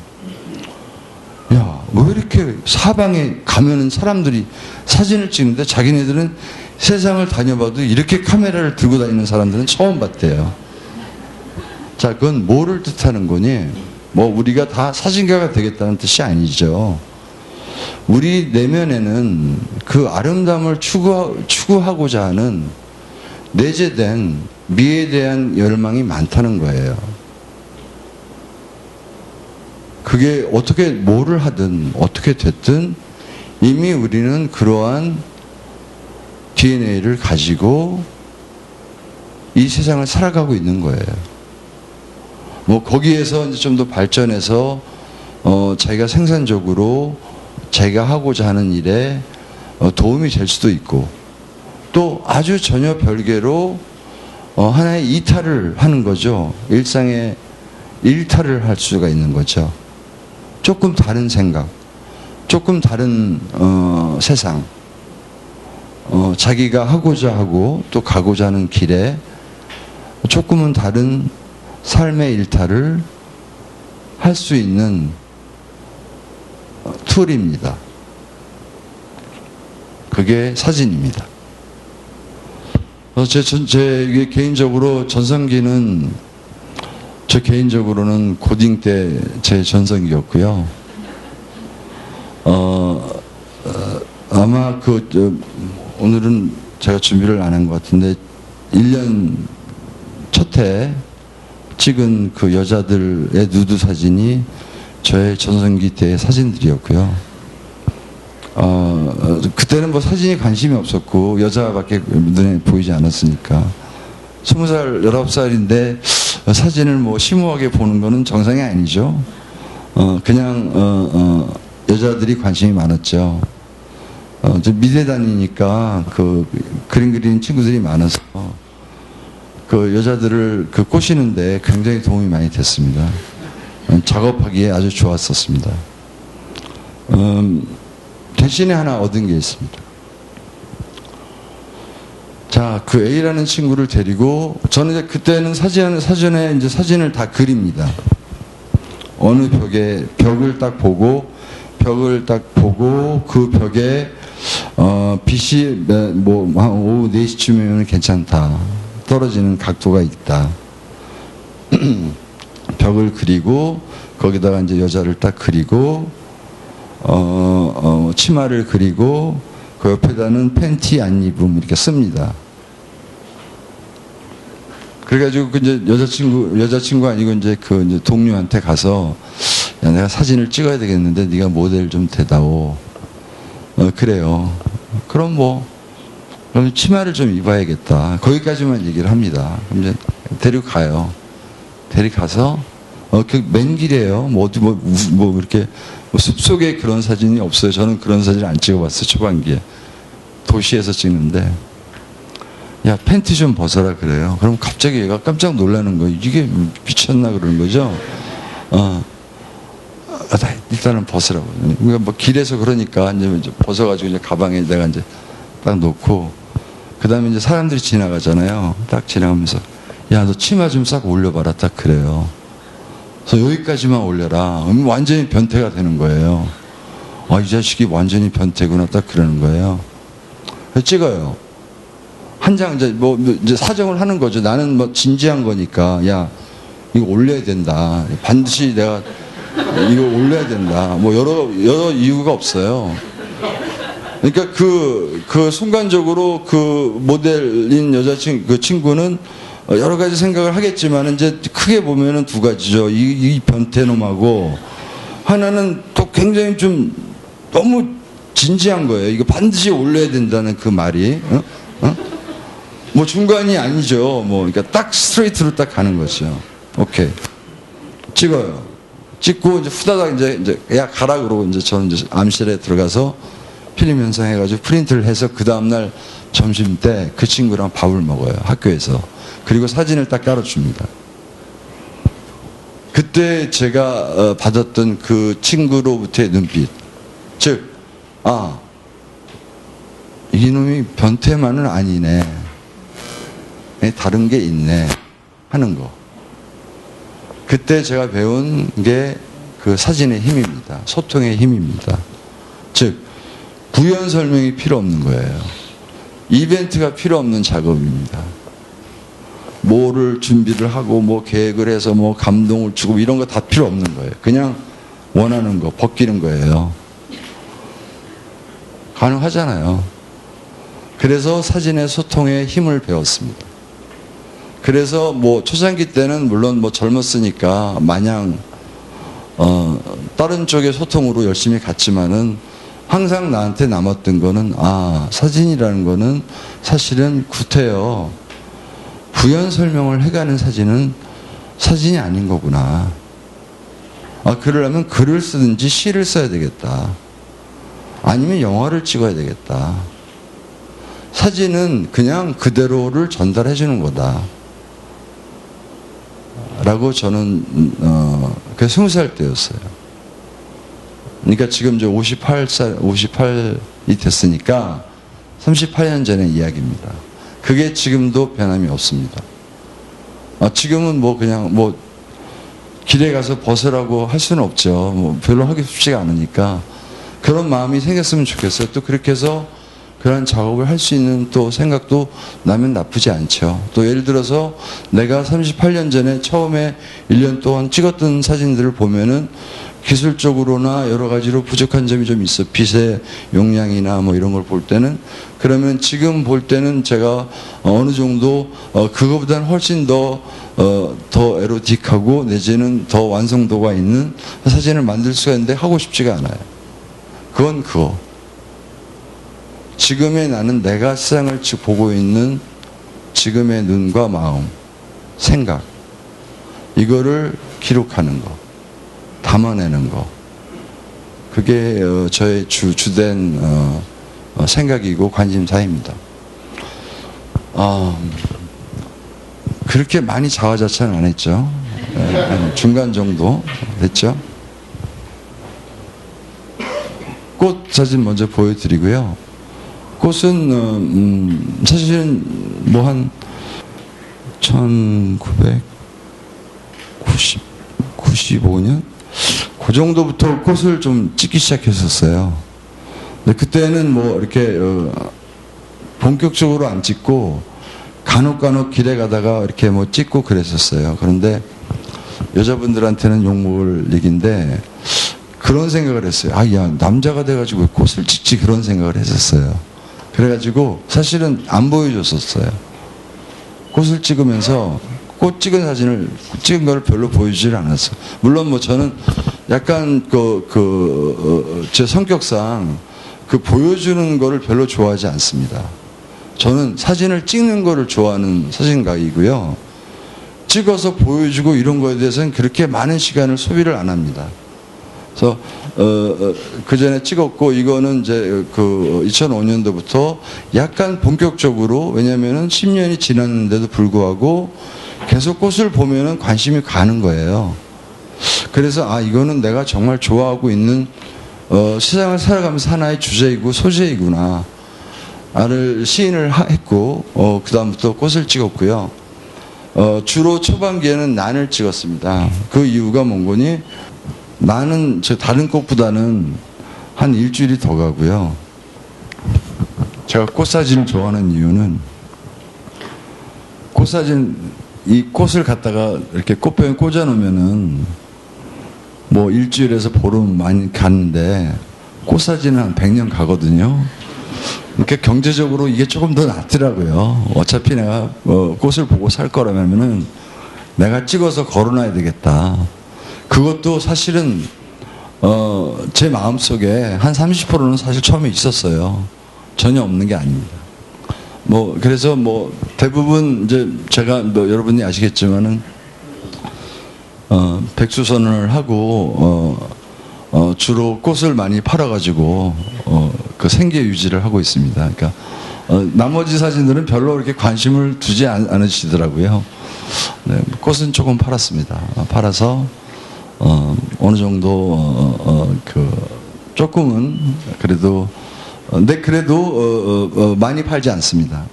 Speaker 1: 야, 왜 이렇게 사방에 가면은 사람들이 사진을 찍는데 자기네들은 세상을 다녀봐도 이렇게 카메라를 들고 다니는 사람들은 처음 봤대요. 자, 그건 뭐를 뜻하는 거니? 뭐 우리가 다 사진가가 되겠다는 뜻이 아니죠. 우리 내면에는 그 아름다움을 추구하고자 하는 내재된 미에 대한 열망이 많다는 거예요. 그게 뭐를 하든 어떻게 됐든 이미 우리는 그러한 DNA를 가지고 이 세상을 살아가고 있는 거예요. 뭐 거기에서 이제 좀 더 발전해서 자기가 생산적으로 자기가 하고자 하는 일에 도움이 될 수도 있고, 또 아주 전혀 별개로 하나의 이탈을 하는 거죠. 일상의 일탈을 할 수가 있는 거죠. 조금 다른 생각, 조금 다른 세상, 자기가 하고자 하고 또 가고자 하는 길에 조금은 다른 삶의 일탈을 할 수 있는 툴입니다. 그게 사진입니다. 제 개인적으로 전성기는, 저 개인적으로는 고딩 때 제 전성기였고요. 아마 오늘은 제가 준비를 안 한 것 같은데 1년 첫 해 찍은 그 여자들의 누드 사진이 저의 전성기 때의 사진들이었고요. 그때는 뭐 사진에 관심이 없었고 여자밖에 눈에 보이지 않았으니까 20살, 19살인데 사진을 뭐 심오하게 보는 거는 정상이 아니죠. 그냥 여자들이 관심이 많았죠. 저 미대 다니니까 그림 그리는 친구들이 많아서 그 여자들을 꼬시는데 굉장히 도움이 많이 됐습니다. 작업하기에 아주 좋았었습니다. 대신에 하나 얻은 게 있습니다. 자, 그 A라는 친구를 데리고 저는 이제 그때는 사전에 이제 사진을 다 그립니다. 어느 벽을 딱 보고 그 벽에 빛이 뭐 한 오후 4시쯤이면 괜찮다. 떨어지는 각도가 있다. 벽을 그리고 거기다가 이제 여자를 딱 그리고 치마를 그리고 그 옆에다는 팬티 안 입음 이렇게 씁니다. 그래가지고 이제 여자친구 아니고 이제 이제 동료한테 가서 야, 내가 사진을 찍어야 되겠는데 네가 모델 좀 대다오. 그래요. 그럼 그럼 치마를 좀 입어야겠다. 거기까지만 얘기를 합니다. 그럼 이제 데리고 가서 맨 길이에요. 이렇게 숲속에 그런 사진이 없어요. 저는 그런 사진을 안 찍어봤어요. 초반기에 도시에서 찍는데, 야 팬티 좀 벗어라 그래요. 그럼 갑자기 얘가 깜짝 놀라는 거예요. 이게 미쳤나 그러는 거죠. 일단은 벗으라고. 그러니까 뭐 길에서 그러니까 이제 벗어가지고 이제 가방에 내가 이제 딱 놓고, 그 다음에 이제 사람들이 지나가잖아요. 딱 지나가면서 야 너 치마 좀 싹 올려봐라 딱 그래요. 그래서 여기까지만 올려라. 완전히 변태가 되는 거예요. 이 자식이 완전히 변태구나 딱 그러는 거예요. 그래서 찍어요. 한 장 이제 사정을 하는 거죠. 나는 뭐 진지한 거니까 야 이거 올려야 된다. 반드시 내가 이거 올려야 된다. 뭐 여러 이유가 없어요. 그러니까 그 순간적으로 그 모델인 그 친구는 여러 가지 생각을 하겠지만 이제 크게 보면은 두 가지죠. 이 변태놈하고 하나는 또 굉장히 좀 너무 진지한 거예요. 이거 반드시 올려야 된다는 그 말이. 뭐 중간이 아니죠. 그러니까 딱 스트레이트로 딱 가는 거죠. 오케이. 찍어요. 찍고 이제 후다닥 이제 야 가라 그러고 이제 저는 이제 암실에 들어가서 필름 현상해가지고 프린트를 해서 그 다음날 점심 때 그 친구랑 밥을 먹어요. 학교에서. 그리고 사진을 딱 깔아줍니다. 그때 제가 받았던 그 친구로부터의 눈빛. 즉, 이놈이 변태만은 아니네. 다른 게 있네. 하는 거. 그때 제가 배운 게 그 사진의 힘입니다. 소통의 힘입니다. 즉, 부연 설명이 필요 없는 거예요. 이벤트가 필요 없는 작업입니다. 뭐를 준비를 하고 뭐 계획을 해서 뭐 감동을 주고 이런 거 다 필요 없는 거예요. 그냥 원하는 거 벗기는 거예요. 가능하잖아요. 그래서 사진의 소통의 힘을 배웠습니다. 그래서 뭐 초창기 때는 물론 뭐 젊었으니까 마냥 다른 쪽의 소통으로 열심히 갔지만은 항상 나한테 남았던 거는 사진이라는 거는 사실은 구태여 부연 설명을 해가는 사진은 사진이 아닌 거구나. 그러려면 글을 쓰든지 시를 써야 되겠다. 아니면 영화를 찍어야 되겠다. 사진은 그냥 그대로를 전달해 주는 거다. 라고 저는, 20살 때였어요. 그러니까 지금 이제 58이 됐으니까 38년 전의 이야기입니다. 그게 지금도 변함이 없습니다. 지금은 뭐 그냥 뭐 길에 가서 벗으라고 할 수는 없죠. 뭐 별로 하기 쉽지가 않으니까. 그런 마음이 생겼으면 좋겠어요. 또 그렇게 해서 그런 작업을 할 수 있는 또 생각도 나면 나쁘지 않죠. 또 예를 들어서 내가 38년 전에 처음에 1년 동안 찍었던 사진들을 보면은 기술적으로나 여러 가지로 부족한 점이 좀 있어. 빛의 용량이나 뭐 이런 걸 볼 때는. 그러면 지금 볼 때는 제가 어느 정도 그거보다는 훨씬 더 에로틱하고 내지는 더 완성도가 있는 사진을 만들 수가 있는데 하고 싶지가 않아요. 그건 그거. 지금의 나는 내가 세상을 보고 있는 지금의 눈과 마음, 생각, 이거를 기록하는 거, 담아내는 거, 그게 저의 주된 생각이고 관심사입니다. 그렇게 많이 자화자찬 안 했죠. 중간 정도 됐죠. 꽃 사진 먼저 보여드리고요. 꽃은 사실은 뭐 한 1995년 그 정도부터 꽃을 좀 찍기 시작했었어요. 근데 그때는 뭐 이렇게 본격적으로 안 찍고 간혹 길에 가다가 이렇게 뭐 찍고 그랬었어요. 그런데 여자분들한테는 욕먹을 얘기인데 그런 생각을 했어요. 야, 남자가 돼가지고 꽃을 찍지, 그런 생각을 했었어요. 그래가지고 사실은 안 보여줬었어요. 꽃을 찍으면서 꽃 찍은 사진을 찍은 걸 별로 보여주질 않았어요. 물론 뭐 저는 약간 제 성격상 보여주는 거를 별로 좋아하지 않습니다. 저는 사진을 찍는 거를 좋아하는 사진가이고요. 찍어서 보여주고 이런 거에 대해서는 그렇게 많은 시간을 소비를 안 합니다. 그래서 그 전에 찍었고, 이거는 이제 2005년도부터 약간 본격적으로, 왜냐면은 10년이 지났는데도 불구하고 계속 꽃을 보면은 관심이 가는 거예요. 그래서 이거는 내가 정말 좋아하고 있는 세상을 살아가면서 하나의 주제이고 소재이구나 를 시인을 했고, 그 다음부터 꽃을 찍었고요. 주로 초반기에는 난을 찍었습니다. 그 이유가 뭔 거니? 나는 다른 꽃보다는 한 일주일이 더 가고요. 제가 꽃사진을 좋아하는 이유는 이 꽃을 갖다가 이렇게 꽃병에 꽂아 놓으면은 뭐 일주일에서 보름 많이 가는데 꽃사진은 한 100년 가거든요. 그러니까 경제적으로 이게 조금 더 낫더라고요. 어차피 내가 꽃을 보고 살 거라면은 내가 찍어서 걸어놔야 되겠다. 그것도 사실은 제 마음속에 한 30%는 사실 처음에 있었어요. 전혀 없는 게 아닙니다. 그래서 대부분 이제 제가 여러분이 아시겠지만은 백수선을 하고 주로 꽃을 많이 팔아가지고 그 생계 유지를 하고 있습니다. 그러니까 나머지 사진들은 별로 그렇게 관심을 두지 않으시더라고요. 네, 꽃은 조금 팔았습니다. 팔아서 어느 정도 조금은 그래도 근데 그래도 많이 팔지 않습니다.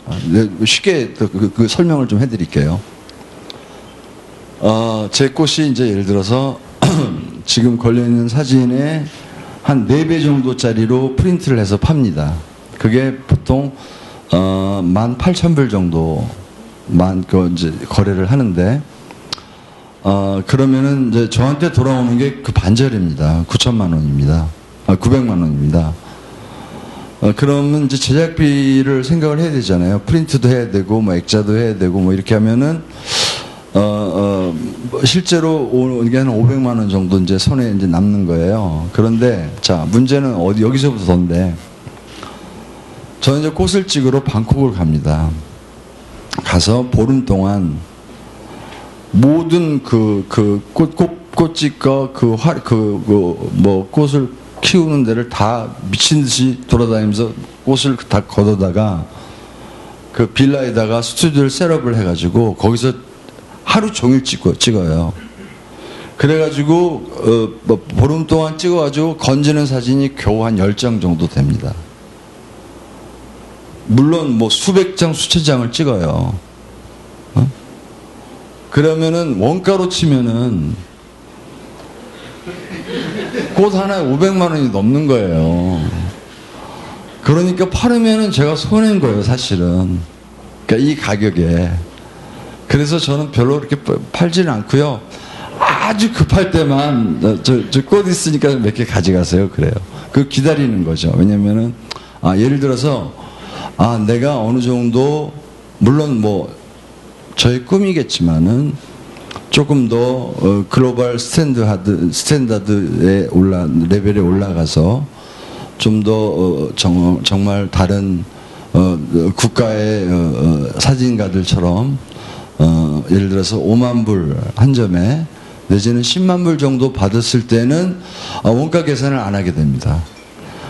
Speaker 1: 쉽게 그 설명을 좀 해드릴게요. 제 꽃이 이제 예를 들어서 지금 걸려있는 사진에 한 4배 정도짜리로 프린트를 해서 팝니다. 그게 보통 18,000불 정도만 이제 거래를 하는데, 그러면은 이제 저한테 돌아오는 게 그 반절입니다. 9천만 원입니다. 900만 원입니다. 그러면 이제 제작비를 생각을 해야 되잖아요. 프린트도 해야 되고, 액자도 해야 되고, 이렇게 하면은, 실제로 이게 한 500만 원 정도 이제 손에 이제 남는 거예요. 그런데, 자, 문제는 여기서부터 더인데, 저는 이제 꽃을 찍으러 방콕을 갑니다. 가서 보름 동안 모든 꽃 꽃집과 뭐 꽃을 키우는 데를 다 미친 듯이 돌아다니면서 꽃을 다 걷어다가 그 빌라에다가 스튜디오를 셋업을 해가지고 거기서 하루 종일 찍어요. 그래가지고 뭐 보름 동안 찍어가지고 건지는 사진이 겨우 한 10장 정도 됩니다. 물론 뭐 수백 장, 수천 장을 찍어요. 그러면은 원가로 치면은 꽃 하나에 500만 원이 넘는 거예요. 그러니까 팔으면은 제가 손해인 거예요, 사실은. 그러니까 이 가격에. 그래서 저는 별로 그렇게 팔지는 않고요. 아주 급할 때만 저 꽃 있으니까 몇 개 가져가세요. 그래요. 그 기다리는 거죠. 왜냐면은 예를 들어서 내가 어느 정도 물론 뭐 저의 꿈이겠지만은 조금 더 글로벌 스탠다드에 레벨에 올라가서 좀 더 정말 다른 국가의 사진가들처럼 예를 들어서 5만 불 한 점에 내지는 10만 불 정도 받았을 때는 원가 계산을 안 하게 됩니다.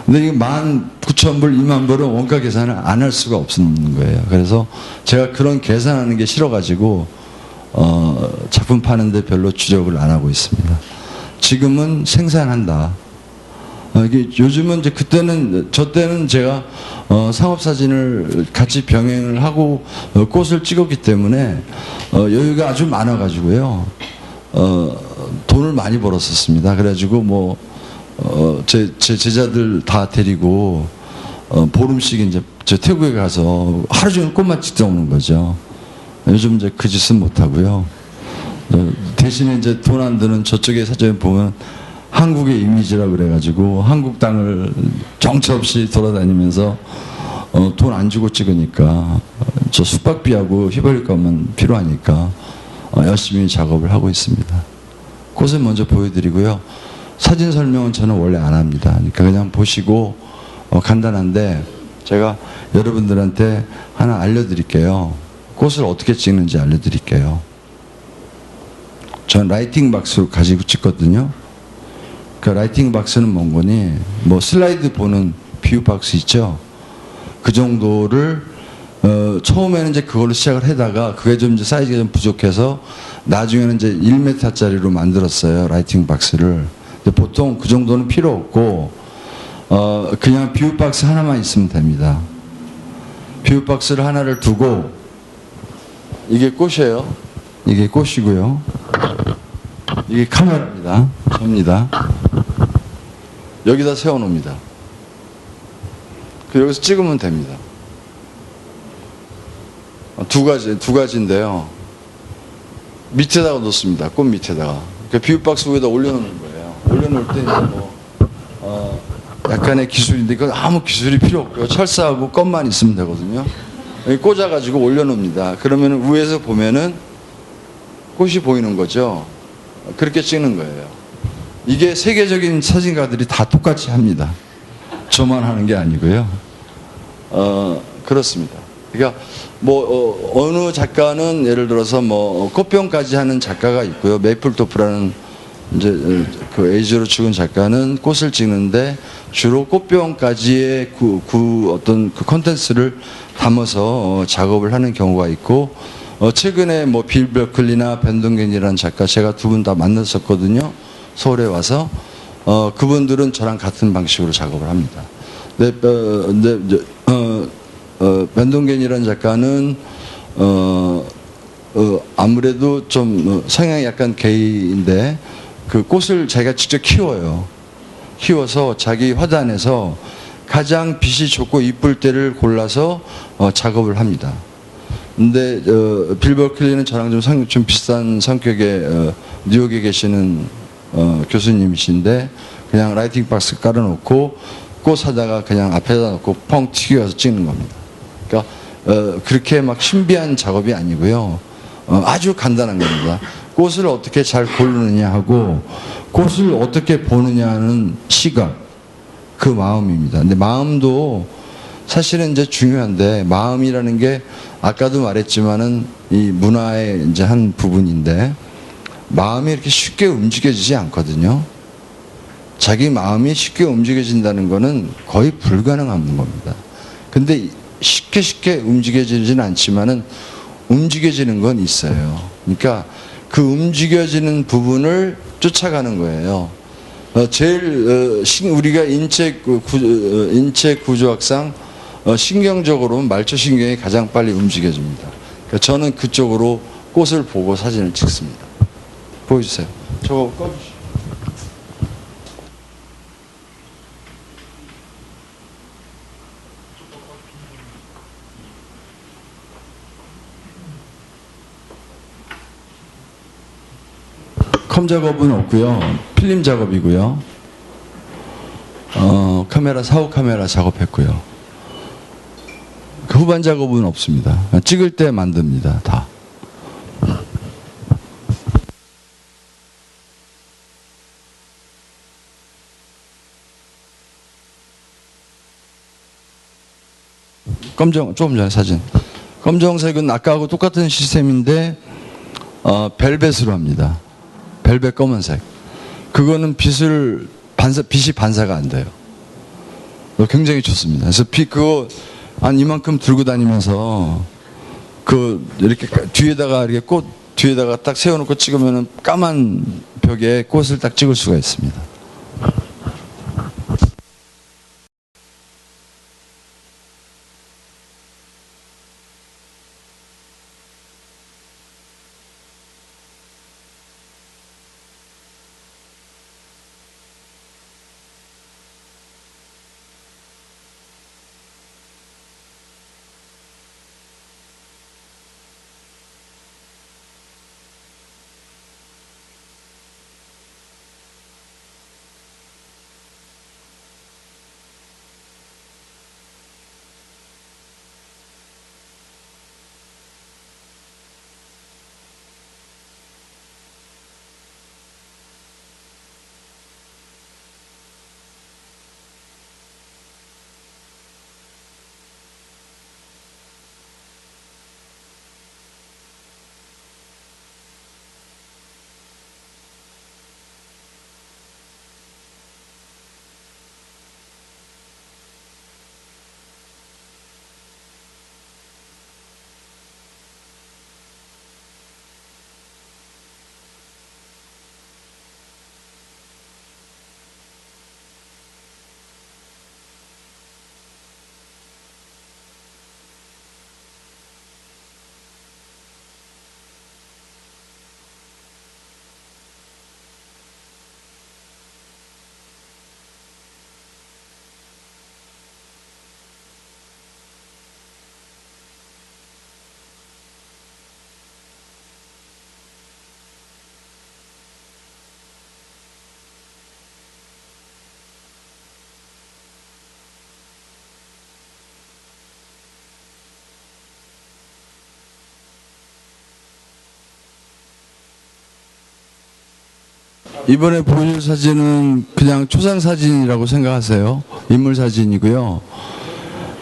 Speaker 1: 근데 이 19,000불, 2만 불은 원가 계산을 안 할 수가 없는 거예요. 그래서 제가 그런 계산하는 게 싫어가지고 작품 파는데 별로 주력을 안 하고 있습니다. 지금은 생산한다. 이게 요즘은 이제 저 때는 제가 상업 사진을 같이 병행을 하고 꽃을 찍었기 때문에 여유가 아주 많아가지고요. 돈을 많이 벌었었습니다. 그래가지고 뭐 제 제자들 다 데리고 보름씩 이제 저 태국에 가서 하루 종일 꽃만 찍다 오는 거죠. 요즘 이제 그 짓은 못 하고요. 대신에 이제 돈 안 드는 저쪽에 사진에 보면 한국의 이미지라 그래가지고 한국 땅을 정처 없이 돌아다니면서 돈 안 주고 찍으니까 저 숙박비하고 휘발유값만 필요하니까 열심히 작업을 하고 있습니다. 꽃을 먼저 보여드리고요. 사진 설명은 저는 원래 안 합니다. 그러니까 그냥 보시고 간단한데 제가 여러분들한테 하나 알려드릴게요. 꽃을 어떻게 찍는지 알려드릴게요. 전 라이팅 박스로 가지고 찍거든요. 그 라이팅 박스는 뭔 거니? 뭐 슬라이드 보는 뷰 박스 있죠? 그 정도를 처음에는 이제 그걸로 시작을 하다가 그게 좀 이제 사이즈가 좀 부족해서 나중에는 이제 1m짜리로 만들었어요. 라이팅 박스를. 근데 보통 그 정도는 필요 없고 그냥 뷰 박스 하나만 있으면 됩니다. 뷰 박스를 하나를 두고 이게 꽃이에요. 이게 꽃이고요. 이게 카메라입니다. 접니다. 여기다 세워놓습니다. 여기서 찍으면 됩니다. 두 가지인데요. 밑에다가 놓습니다. 꽃 밑에다가. 그러니까 뷰박스 위에다 올려놓는 거예요. 올려놓을 때 약간의 기술인데 이건 아무 기술이 필요 없고요. 철사하고 껌만 있으면 되거든요. 여기 꽂아가지고 올려놓습니다. 그러면 위에서 보면은 꽃이 보이는 거죠. 그렇게 찍는 거예요. 이게 세계적인 사진가들이 다 똑같이 합니다. 저만 하는 게 아니고요. 그렇습니다. 그러니까 뭐 어느 작가는 예를 들어서 뭐 꽃병까지 하는 작가가 있고요. 메이플토프라는 이제 그 에이즈로 찍은 작가는 꽃을 찍는데 주로 꽃병까지의 어떤 그 컨텐츠를 담아서 작업을 하는 경우가 있고 최근에 뭐 빌 버클리나 벤동겐이라는 작가 제가 두 분 다 만났었거든요. 서울에 와서 그분들은 저랑 같은 방식으로 작업을 합니다. 근데 벤동겐이라는 작가는 아무래도 좀 성향이 약간 게이인데 그 꽃을 자기가 직접 키워요. 키워서 자기 화단에서 가장 빛이 좋고 이쁠 때를 골라서 작업을 합니다. 근데 빌 버클리는 저랑 좀 비슷한 성격의 뉴욕에 계시는 교수님이신데 그냥 라이팅 박스 깔아놓고 꽃 사다가 그냥 앞에다 놓고 펑 튀겨서 찍는 겁니다. 그러니까 그렇게 막 신비한 작업이 아니고요. 아주 간단한 겁니다. 꽃을 어떻게 잘 고르느냐 하고 꽃을 어떻게 보느냐는 시각, 그 마음입니다. 근데 마음도 사실은 이제 중요한데 마음이라는 게 아까도 말했지만은 이 문화의 이제 한 부분인데 마음이 이렇게 쉽게 움직여지지 않거든요. 자기 마음이 쉽게 움직여진다는 것은 거의 불가능한 겁니다. 근데 쉽게 움직여지진 않지만은 움직여지는 건 있어요. 그러니까 그 움직여지는 부분을 쫓아가는 거예요. 제일 우리가 인체 구조학상 신경적으로 말초신경이 가장 빨리 움직여집니다. 그러니까 저는 그쪽으로 꽃을 보고 사진을 찍습니다. 보여주세요. 저거 꺼주시죠. 컴 작업은 없고요. 필름 작업이고요. 카메라 사후 카메라 작업했고요. 그 후반 작업은 없습니다. 찍을 때 만듭니다. 다. 조금 전에 사진. 검정색은 아까하고 똑같은 시스템인데 벨벳으로 합니다. 벨벳 검은색. 그거는 빛이 반사가 안 돼요. 굉장히 좋습니다. 그래서 그거 한 이만큼 들고 다니면서 이렇게 뒤에다가 이렇게 꽃 뒤에다가 딱 세워놓고 찍으면은 까만 벽에 꽃을 딱 찍을 수가 있습니다. 이번에 보여줄 사진은 그냥 초상 사진이라고 생각하세요. 인물 사진이고요.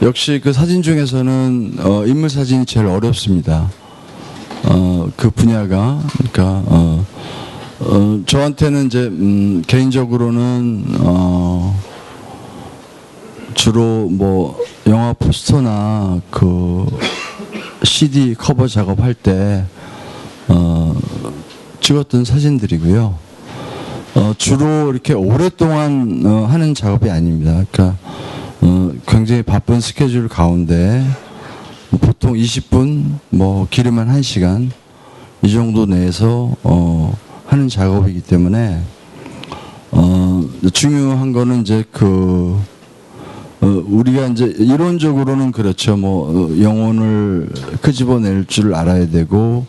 Speaker 1: 역시 그 사진 중에서는 인물 사진이 제일 어렵습니다. 그 분야가 그러니까 저한테는 이제 개인적으로는 주로 뭐 영화 포스터나 그 CD 커버 작업할 때 찍었던 사진들이고요. 주로 이렇게 오랫동안 하는 작업이 아닙니다. 그러니까 굉장히 바쁜 스케줄 가운데 보통 20분, 뭐 길으면 1시간 이 정도 내에서 하는 작업이기 때문에 중요한 거는 이제 우리가 이제 이론적으로는 그렇죠. 뭐 영혼을 끄집어낼 줄 알아야 되고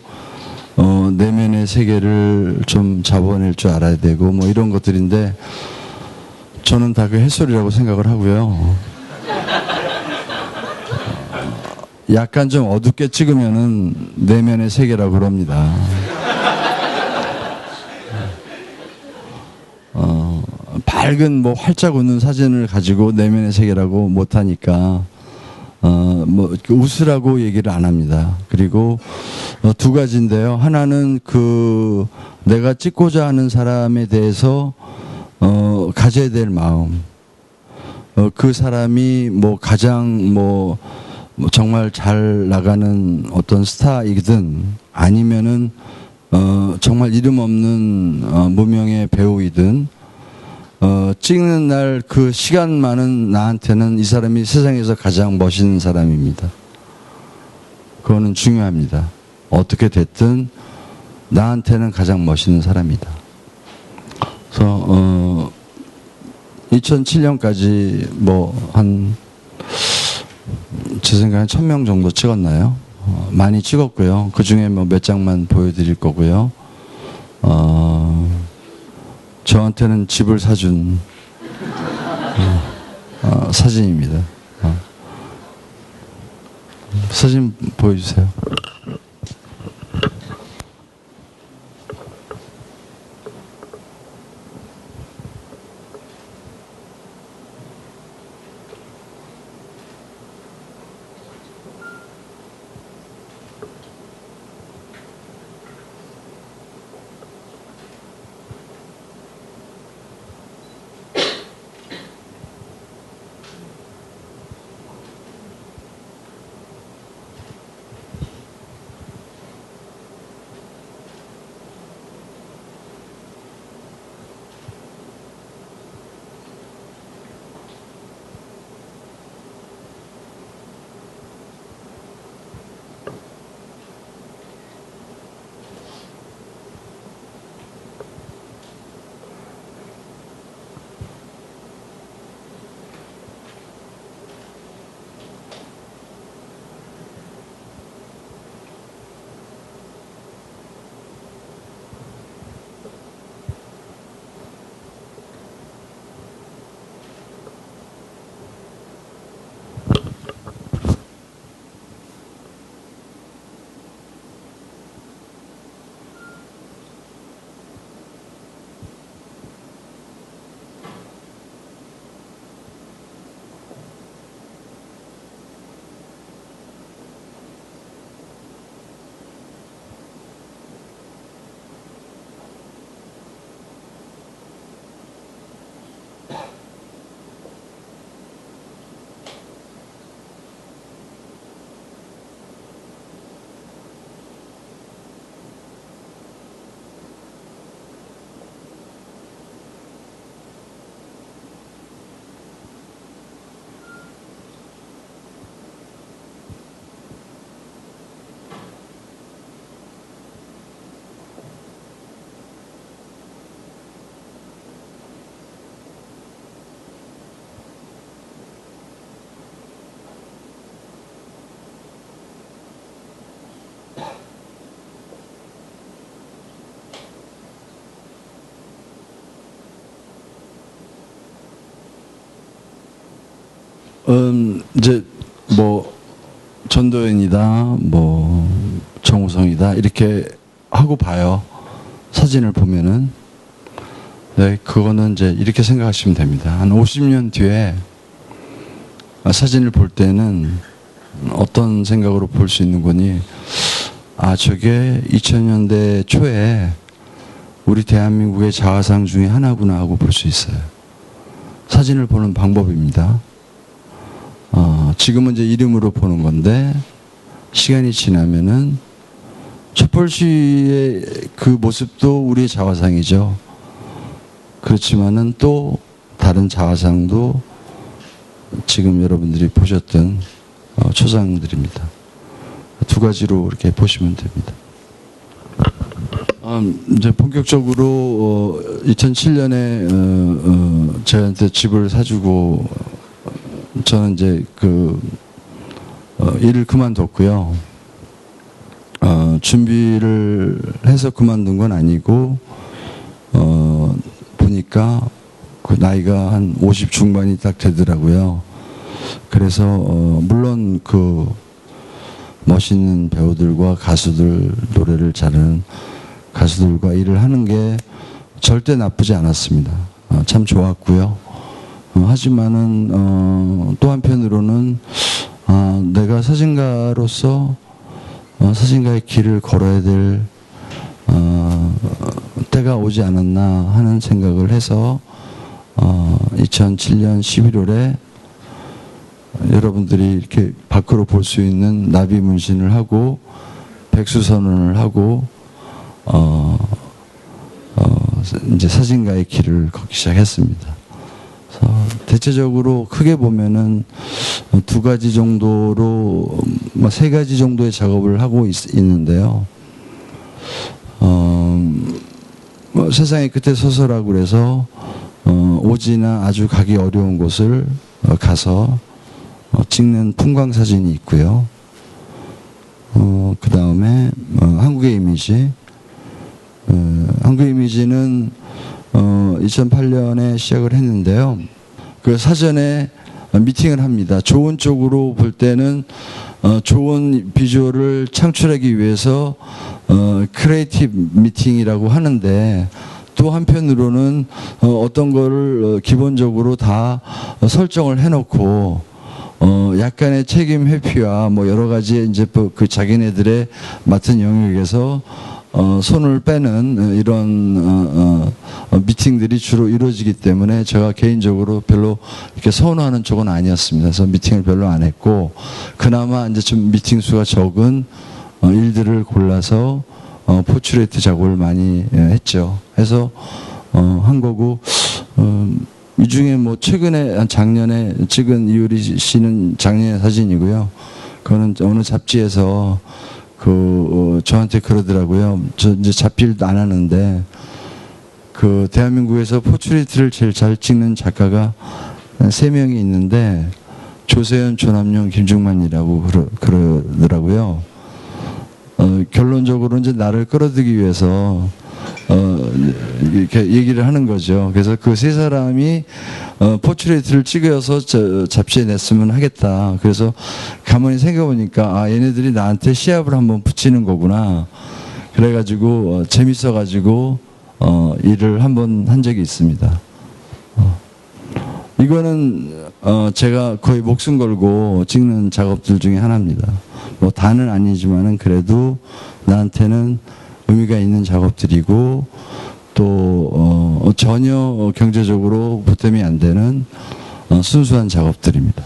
Speaker 1: 내면의 세계를 좀 잡아낼 줄 알아야 되고 뭐 이런 것들인데 저는 다 그 햇소리라고 생각을 하고요. 약간 좀 어둡게 찍으면은 내면의 세계라고 그럽니다. 밝은 뭐 활짝 웃는 사진을 가지고 내면의 세계라고 못하니까 뭐 웃으라고 얘기를 안 합니다. 그리고 두 가지인데요. 하나는 그 내가 찍고자 하는 사람에 대해서 가져야 될 마음. 그 사람이 뭐 가장 뭐 정말 잘 나가는 어떤 스타이든 아니면은 정말 이름 없는 무명의 배우이든 찍는 날 그 시간만은 나한테는 이 사람이 세상에서 가장 멋있는 사람입니다. 그거는 중요합니다. 어떻게 됐든 나한테는 가장 멋있는 사람이다. 그래서 2007년까지 뭐 제 생각엔 1000명 정도 찍었나요? 많이 찍었고요. 그 중에 뭐 몇 장만 보여드릴 거고요. 저한테는 집을 사준 사진입니다. 사진 보여주세요. 이제 뭐 전도연이다, 뭐 정우성이다 이렇게 하고 봐요. 사진을 보면은. 네, 그거는 이제 이렇게 생각하시면 됩니다. 한 50년 뒤에 사진을 볼 때는 어떤 생각으로 볼 수 있는 거니? 아, 저게 2000년대 초에 우리 대한민국의 자화상 중에 하나구나 하고 볼 수 있어요. 사진을 보는 방법입니다. 지금은 이제 이름으로 보는 건데 시간이 지나면은 촛불 시위의 그 모습도 우리의 자화상이죠. 그렇지만은 또 다른 자화상도 지금 여러분들이 보셨던 초상들입니다. 두 가지로 이렇게 보시면 됩니다. 이제 본격적으로 2007년에 저한테 집을 사주고 저는 이제 일을 그만뒀고요. 준비를 해서 그만둔 건 아니고 보니까 그 나이가 한 50 중반이 딱 되더라고요. 그래서 물론 그 멋있는 배우들과 가수들, 노래를 잘하는 가수들과 일을 하는 게 절대 나쁘지 않았습니다. 참 좋았고요. 하지만은 또 한편으로는 내가 사진가로서 사진가의 길을 걸어야 될 때가 오지 않았나 하는 생각을 해서 2007년 11월에 여러분들이 이렇게 밖으로 볼 수 있는 나비 문신을 하고 백수선언을 하고 이제 사진가의 길을 걷기 시작했습니다. 그래서 대체적으로 크게 보면은 두 가지 정도로 세 가지 정도의 작업을 하고 있는데요. 세상의 끝에 서서라고 그래서 오지나 아주 가기 어려운 곳을 가서 찍는 풍광 사진이 있고요. 그 다음에 한국의 이미지. 한국의 이미지는 2008년에 시작을 했는데요. 그 사전에 미팅을 합니다. 좋은 쪽으로 볼 때는 좋은 비주얼을 창출하기 위해서 크리에이티브 미팅이라고 하는데, 또 한편으로는 어떤 거를 기본적으로 다 설정을 해놓고 약간의 책임 회피와 뭐 여러 가지 이제 그 자기네들의 맡은 영역에서 손을 빼는 이런 미팅들이 주로 이루어지기 때문에 제가 개인적으로 별로 이렇게 선호하는 쪽은 아니었습니다. 그래서 미팅을 별로 안 했고, 그나마 이제 좀 미팅 수가 적은 일들을 골라서 포트레이트 작업을 많이 했죠. 해서 한 거고, 이 중에 뭐 최근에 작년에 찍은 이효리 씨는 작년의 사진이고요. 그거는 어느 잡지에서 저한테 그러더라고요. 저 이제 잡지를 안 하는데 그 대한민국에서 포트레이트를 제일 잘 찍는 작가가 3명이 있는데 조세현, 조남용, 김중만이라고 그러더라고요. 결론적으로 이제 나를 끌어들이기 위해서 이렇게 얘기를 하는 거죠. 그래서 그 세 사람이 포트레이트를 찍어서 잡지에 냈으면 하겠다. 그래서 가만히 생각해보니까 얘네들이 나한테 시합을 한번 붙이는 거구나. 그래가지고 재밌어가지고 일을 한번 한 적이 있습니다. 이거는 제가 거의 목숨 걸고 찍는 작업들 중에 하나입니다. 뭐 다는 아니지만은 그래도 나한테는 의미가 있는 작업들이고, 또 전혀 경제적으로 보탬이 안 되는 순수한 작업들입니다.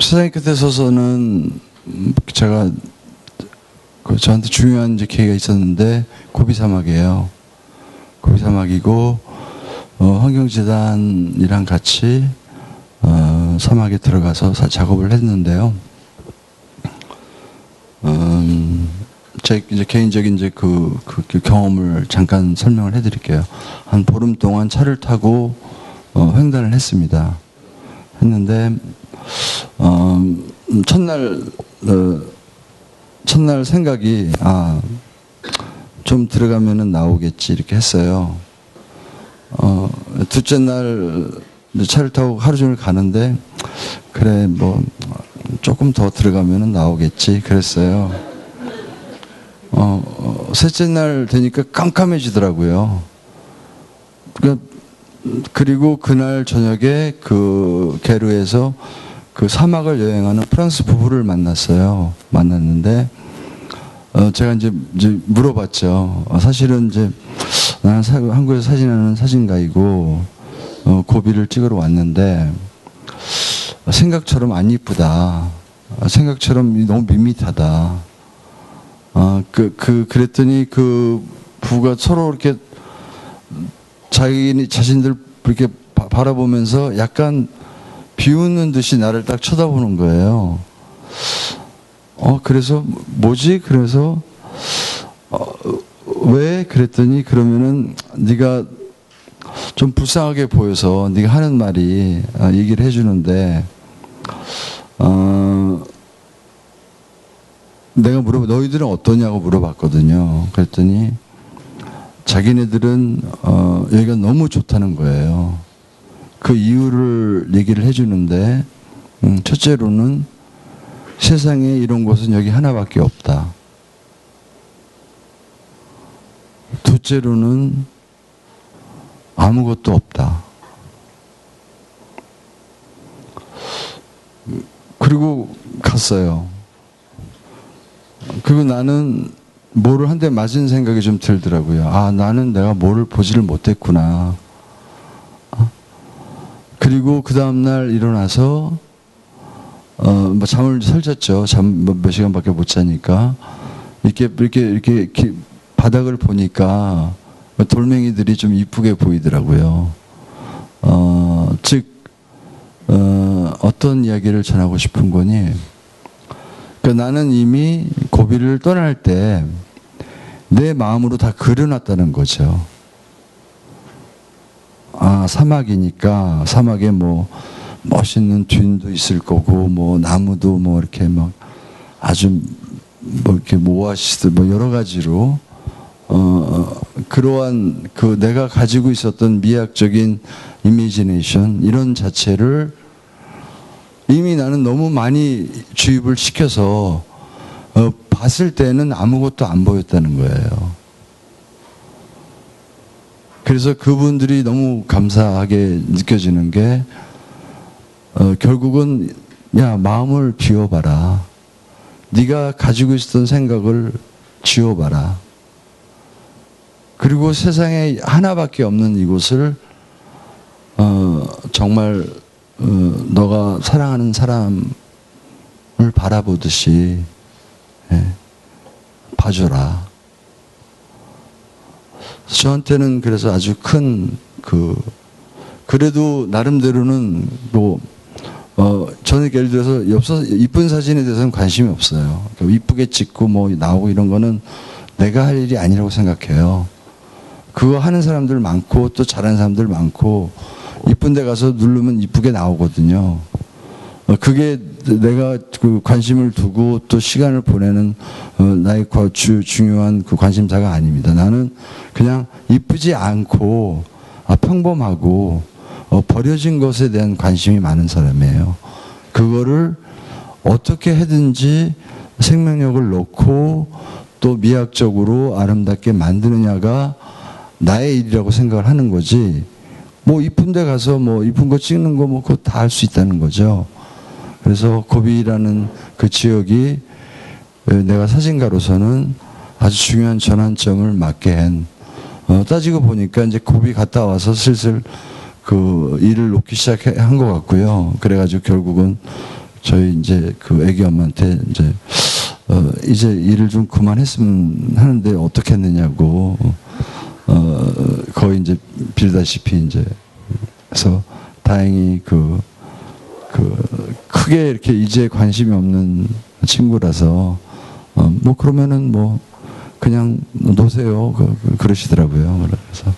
Speaker 1: 세상의 끝에 서서는 제가 저한테 중요한 이제 계기가 있었는데 고비 사막이에요. 고비 사막이고 환경재단이랑 같이 사막에 들어가서 작업을 했는데요. 제 이제 개인적인 이제 그 경험을 잠깐 설명을 해드릴게요. 한 보름 동안 차를 타고 횡단을 했습니다. 했는데 첫날 생각이 좀 들어가면은 나오겠지 이렇게 했어요. 둘째 날 차를 타고 하루 종일 가는데 그래 뭐 조금 더 들어가면은 나오겠지 그랬어요. 셋째 날 되니까 깜깜해지더라고요. 그리고 그날 저녁에 그 게르에서 그 사막을 여행하는 프랑스 부부를 만났는데 제가 이제 물어봤죠. 사실은 이제 나는 한국에서 사진하는 사진가이고 고비를 찍으러 왔는데 생각처럼 안 이쁘다. 생각처럼 너무 밋밋하다. 그랬더니 그 부부가 서로 이렇게 자신들 이렇게 바라보면서 약간 비웃는 듯이 나를 딱 쳐다보는 거예요. 그래서 뭐지? 그래서 왜? 그랬더니 그러면은 네가 좀 불쌍하게 보여서 네가 하는 말이 얘기를 해주는데 내가 너희들은 어떠냐고 물어봤거든요. 그랬더니 자기네들은 여기가 너무 좋다는 거예요. 그 이유를 얘기를 해주는데 첫째로는 세상에 이런 곳은 여기 하나밖에 없다. 둘째로는 아무것도 없다. 그리고 갔어요. 그리고 나는 뭐를 한 대 맞은 생각이 좀 들더라고요. 나는 내가 뭐를 보지를 못했구나. 그리고 그 다음날 일어나서 잠을 설쳤죠. 몇 시간밖에 못 자니까 이렇게 바닥을 보니까 돌멩이들이 좀 이쁘게 보이더라고요. 어떤 이야기를 전하고 싶은 거니? 나는 이미 고비를 떠날 때 내 마음으로 다 그려놨다는 거죠. 사막이니까 사막에 뭐 멋있는 듄도 있을 거고 뭐 나무도 뭐 이렇게 막 아주 뭐 이렇게 오아시스 뭐 여러 가지로 그러한 그 내가 가지고 있었던 미학적인 이미지네이션 이런 자체를 이미 나는 너무 많이 주입을 시켜서 봤을 때는 아무것도 안 보였다는 거예요. 그래서 그분들이 너무 감사하게 느껴지는 게 결국은 야 마음을 비워봐라. 네가 가지고 있었던 생각을 지워봐라. 그리고 세상에 하나밖에 없는 이곳을 정말 너가 사랑하는 사람을 바라보듯이 봐줘라. 저한테는 그래서 아주 큰 그래도 나름대로는 뭐 저는 예를 들어서 이쁜 사진에 대해서는 관심이 없어요. 이쁘게 찍고 뭐 나오고 이런 거는 내가 할 일이 아니라고 생각해요. 그거 하는 사람들 많고 또 잘하는 사람들 많고 이쁜 데 가서 누르면 이쁘게 나오거든요. 그게 내가 그 관심을 두고 또 시간을 보내는 나의 중요한 그 관심사가 아닙니다. 나는 그냥 이쁘지 않고 평범하고 버려진 것에 대한 관심이 많은 사람이에요. 그거를 어떻게 해든지 생명력을 놓고 또 미학적으로 아름답게 만드느냐가 나의 일이라고 생각을 하는 거지. 뭐 이쁜 데 가서 뭐 이쁜 거 찍는 거 뭐 그거 다 할 수 있다는 거죠. 그래서 고비라는 그 지역이 내가 사진가로서는 아주 중요한 전환점을 맞게 한 따지고 보니까 이제 고비 갔다 와서 슬슬 그 일을 놓기 시작한 것 같고요. 그래가지고 결국은 저희 이제 그 애기 엄마한테 이제 일을 좀 그만했으면 하는데 어떻게 했느냐고 거의 이제 빌다시피 이제 그래서 다행히 크게 이렇게 이제 관심이 없는 친구라서 뭐 그러면은 뭐 그냥 놓으세요 그러시더라고요. 그래서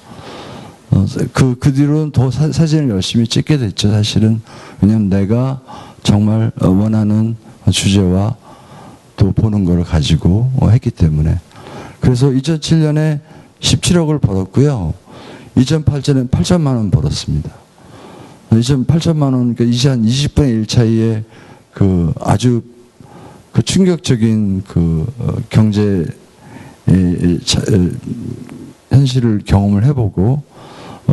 Speaker 1: 그 뒤로는 더 사진을 열심히 찍게 됐죠. 사실은 왜냐면 내가 정말 원하는 주제와 또 보는 걸 가지고 했기 때문에. 그래서 2007년에 17억을 벌었고요. 2008년에 8천만 원 벌었습니다. 8천만 원, 그러니까 한 20분의 1 차이에 아주 충격적인 경제 현실을 경험을 해보고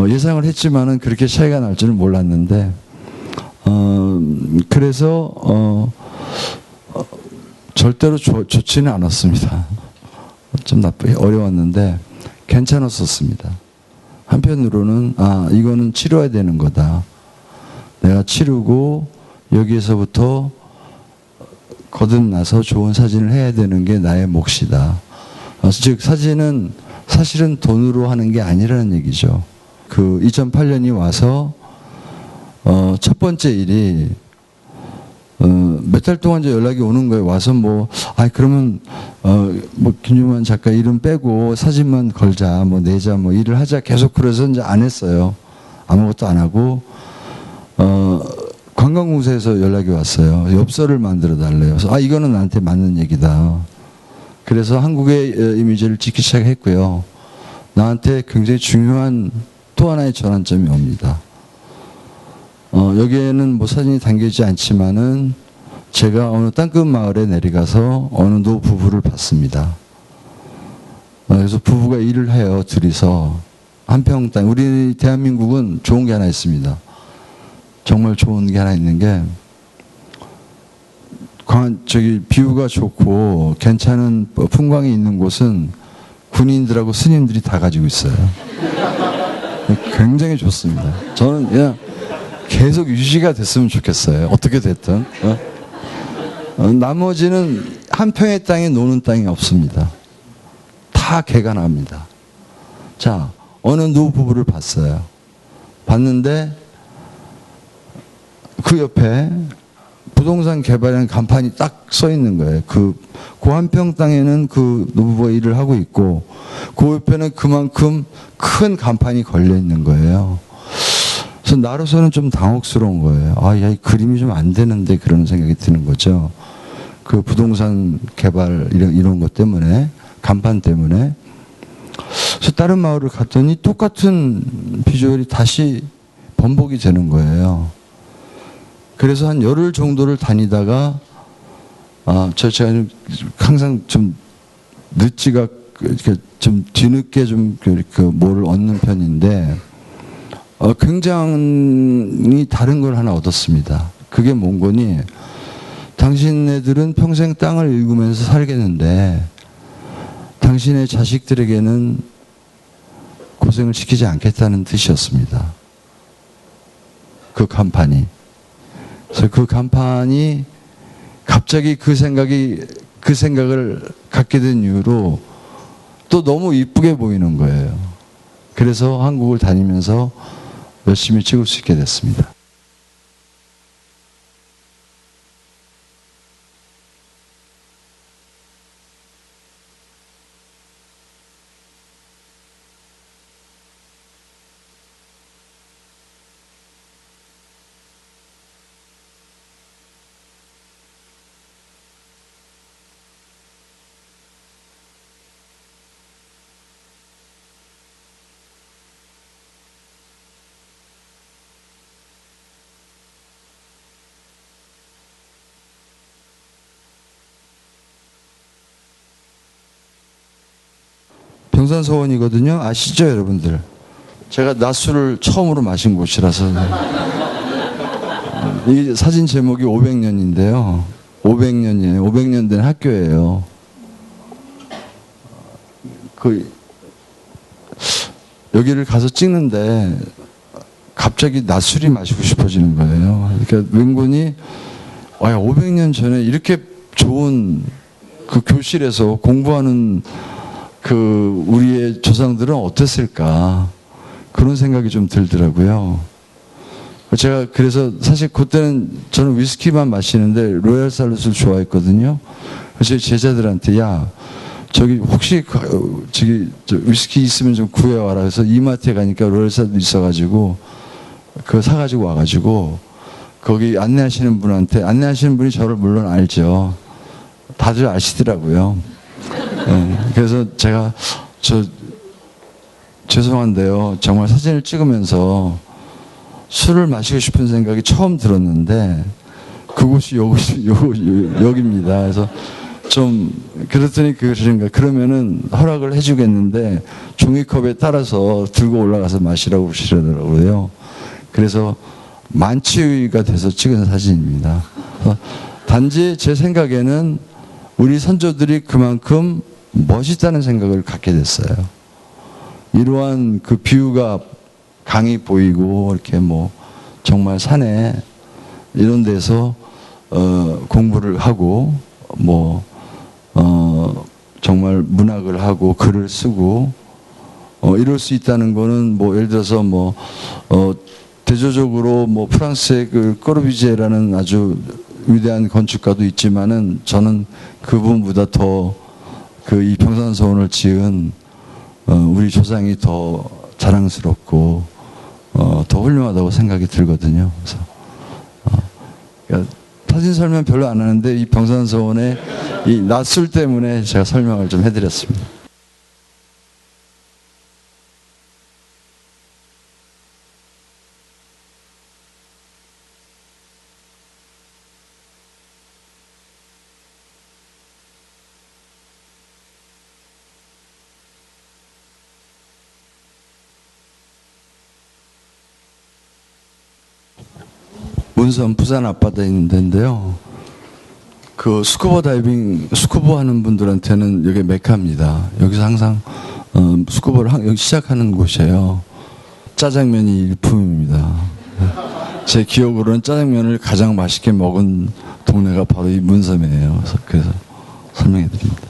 Speaker 1: 예상을 했지만은 그렇게 차이가 날 줄은 몰랐는데 그래서 절대로 좋지는 않았습니다. 좀 어려웠는데 괜찮았었습니다. 한편으로는 이거는 치러야 되는 거다. 내가 치르고 여기에서부터 거듭나서 좋은 사진을 해야 되는 게 나의 몫이다. 즉 사진은 사실은 돈으로 하는 게 아니라는 얘기죠. 2008년이 와서 첫 번째 일이 몇 달 동안 이제 연락이 오는 거예요. 와서 그러면 김용환 작가 이름 빼고 사진만 걸자, 내자, 일을 하자. 계속 그래서 이제 안 했어요. 아무것도 안 하고 관광공사에서 연락이 왔어요. 엽서를 만들어 달래요. 그래서 이거는 나한테 맞는 얘기다. 그래서 한국의 이미지를 찍기 시작했고요. 나한테 굉장히 중요한 또 하나의 전환점이 옵니다. 여기에는 사진이 담겨있지 않지만은 제가 어느 땅끝 마을에 내려가서 어느 노 부부를 봤습니다. 그래서 부부가 일을 해요. 둘이서 한평 땅. 우리 대한민국은 좋은 게 하나 있습니다. 정말 좋은 게 하나 있는 게 비유가 좋고 괜찮은 풍광이 있는 곳은 군인들하고 스님들이 다 가지고 있어요. 굉장히 좋습니다. 저는 그냥 계속 유지가 됐으면 좋겠어요. 어떻게 됐든. 나머지는 한 평의 땅에 노는 땅이 없습니다. 다 개가 납니다. 자, 어느 노부부를 봤어요. 봤는데 그 옆에 부동산 개발이라는 간판이 딱 써 있는 거예요. 그 한평 땅에는 그 노부부가 일을 하고 있고 그 옆에는 그만큼 큰 간판이 걸려 있는 거예요. 그래서 나로서는 좀 당혹스러운 거예요. 이 그림이 좀 안 되는데 그런 생각이 드는 거죠. 그 부동산 개발 이런 것 때문에, 간판 때문에. 그래서 다른 마을을 갔더니 똑같은 비주얼이 다시 번복이 되는 거예요. 그래서 한 열흘 정도를 다니다가 제가 항상 좀 늦지가 좀 뒤늦게 뭐를 얻는 편인데 굉장히 다른 걸 하나 얻었습니다. 그게 뭔 거니? 당신네들은 평생 땅을 일구면서 살겠는데 당신의 자식들에게는 고생을 시키지 않겠다는 뜻이었습니다. 그 간판이. 그래서 그 간판이 갑자기 그 생각을 갖게 된 이유로 또 너무 이쁘게 보이는 거예요. 그래서 한국을 다니면서 열심히 찍을 수 있게 됐습니다. 병산서원이거든요. 아시죠, 여러분들? 제가 낮술을 처음으로 마신 곳이라서. 이 사진 제목이 500년인데요. 500년이에요. 500년 된 학교예요. 여기를 가서 찍는데 갑자기 낮술이 마시고 싶어지는 거예요. 그러니까 웬군이 500년 전에 이렇게 좋은 그 교실에서 공부하는 그 우리의 조상들은 어땠을까? 그런 생각이 좀 들더라고요. 제가 그래서 사실 그때는 저는 위스키만 마시는데 로얄 살룻을 좋아했거든요. 그래서 제자들한테 야 저기 혹시 저기 위스키 있으면 좀 구해와라. 그래서 이마트에 가니까 로얄 살룻 있어가지고 그거 사가지고 와가지고 거기 안내하시는 분이 저를 물론 알죠. 다들 아시더라고요. 네, 그래서 제가 죄송한데요. 정말 사진을 찍으면서 술을 마시고 싶은 생각이 처음 들었는데 그곳이 여기입니다. 그래서 좀 그랬더니 그러면은 허락을 해주겠는데 종이컵에 따라서 들고 올라가서 마시라고 그러시더라고요. 그래서 만취가 돼서 찍은 사진입니다. 단지 제 생각에는 우리 선조들이 그만큼 멋있다는 생각을 갖게 됐어요. 이러한 그 뷰가 강이 보이고 이렇게 뭐 정말 산에 이런 데서 공부를 하고 뭐 정말 문학을 하고 글을 쓰고 이럴 수 있다는 거는 뭐 예를 들어서 뭐 대조적으로 뭐 프랑스의 그 꼬르비제라는 아주 위대한 건축가도 있지만은 저는 그분보다 더 그 이 평산서원을 지은 우리 조상이 더 자랑스럽고 더 훌륭하다고 생각이 들거든요. 그래서 그러니까 사진 설명 별로 안 하는데 이 평산서원의 이 낯술 때문에 제가 설명을 좀 해드렸습니다. 문선 부산 앞바다에 있는 데인데요. 그 스쿠버 다이빙, 스쿠버 하는 분들한테는 여기 메카입니다. 여기서 항상 스쿠버를 여기 시작하는 곳이에요. 짜장면이 일품입니다. 제 기억으로는 짜장면을 가장 맛있게 먹은 동네가 바로 이 문섬이에요. 그래서 설명해 드립니다.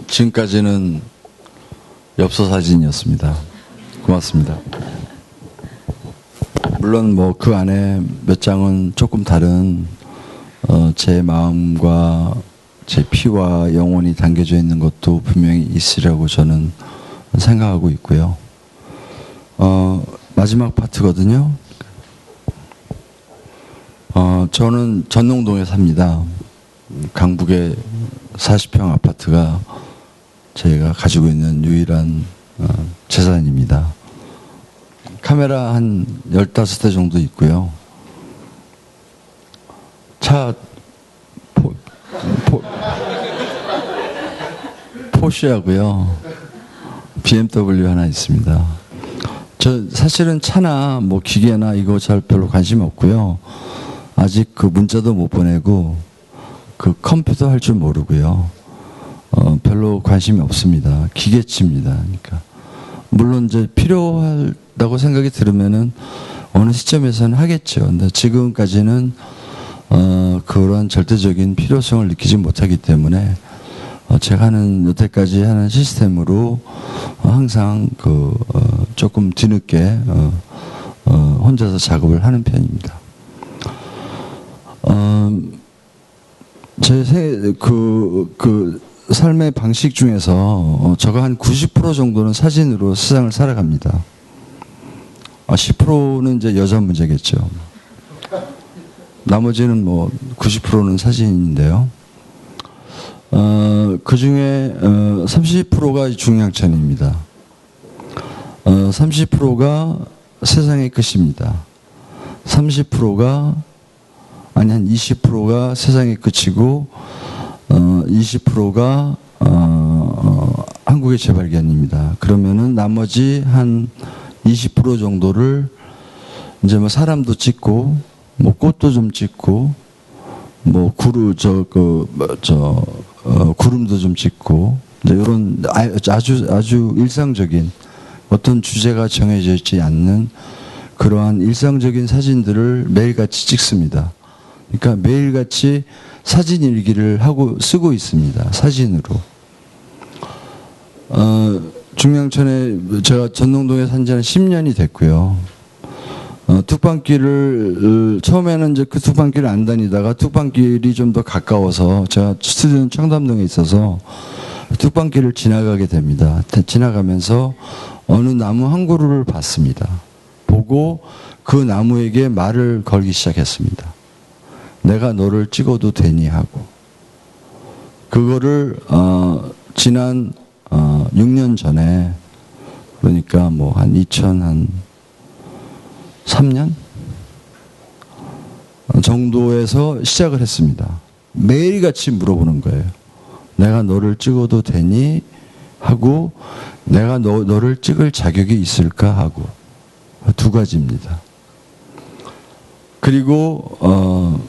Speaker 1: 지금까지는 엽서 사진이었습니다. 고맙습니다. 물론 뭐 그 안에 몇 장은 조금 다른 제 마음과 제 피와 영혼이 담겨져 있는 것도 분명히 있으리라고 저는 생각하고 있고요. 마지막 파트거든요. 저는 전농동에 삽니다. 강북에 40평 아파트가 제가 가지고 있는 유일한 재산입니다. 카메라 한 15대 정도 있고요. 차 포쉐하고요. BMW 하나 있습니다. 저 사실은 차나 뭐 기계나 이거 잘 별로 관심 없고요. 아직 그 문자도 못 보내고 그 컴퓨터 할 줄 모르고요. 별로 관심이 없습니다. 기계치입니다. 그러니까 물론 이제 필요하다고 생각이 들으면은 어느 시점에서는 하겠죠. 근데 지금까지는 그런 절대적인 필요성을 느끼지 못하기 때문에 제가 하는 여태까지 하는 시스템으로 항상 조금 뒤늦게 혼자서 작업을 하는 편입니다. 제 삶의 방식 중에서 저가 한 90% 정도는 사진으로 세상을 살아갑니다. 10%는 이제 여자 문제겠죠. 나머지는 뭐 90%는 사진인데요. 그 중에 30%가 중량천입니다. 30%가 세상의 끝입니다. 30%가 한 20%가 세상의 끝이고 20%가 한국의 재발견입니다. 그러면은 나머지 한 20% 정도를 이제 뭐 사람도 찍고 뭐 꽃도 좀 찍고 뭐 구름도 좀 찍고 이제 이런 아주 일상적인 어떤 주제가 정해져 있지 않는 그러한 일상적인 사진들을 매일같이 찍습니다. 그러니까 매일같이 사진 일기를 하고 쓰고 있습니다. 사진으로. 중량천에 제가 전농동에 산 지는 10년이 됐고요. 뚝방길을 처음에는 이제 그 뚝방길을 안 다니다가 뚝방길이 좀 더 가까워서 제가 스튜디오는 청담동에 있어서 뚝방길을 지나가게 됩니다. 지나가면서 어느 나무 한 그루를 봤습니다. 보고 그 나무에게 말을 걸기 시작했습니다. 내가 너를 찍어도 되니 하고 그거를 지난 6년 전에 그러니까 뭐 한 2003년 정도에서 시작을 했습니다. 매일같이 물어보는 거예요. 내가 너를 찍어도 되니 하고 내가 너를 찍을 자격이 있을까 하고 두 가지입니다. 그리고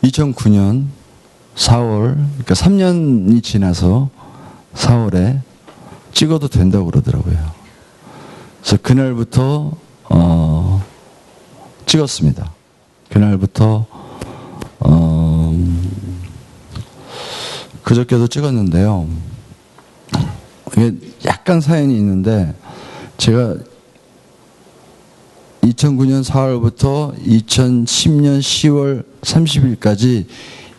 Speaker 1: 2009년 4월, 그러니까 3년이 지나서 4월에 찍어도 된다고 그러더라고요. 그래서 그날부터 찍었습니다. 그날부터 그저께도 찍었는데요. 이게 약간 사연이 있는데 제가 2009년 4월부터 2010년 10월 30일까지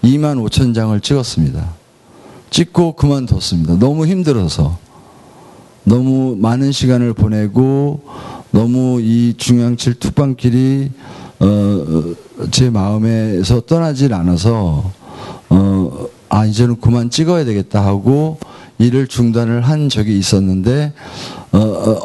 Speaker 1: 25,000장을 찍었습니다. 찍고 그만뒀습니다. 너무 힘들어서. 너무 많은 시간을 보내고 너무 이 중량칠 뚝방길이 제 마음에서 떠나질 않아서 이제는 그만 찍어야 되겠다 하고 일을 중단을 한 적이 있었는데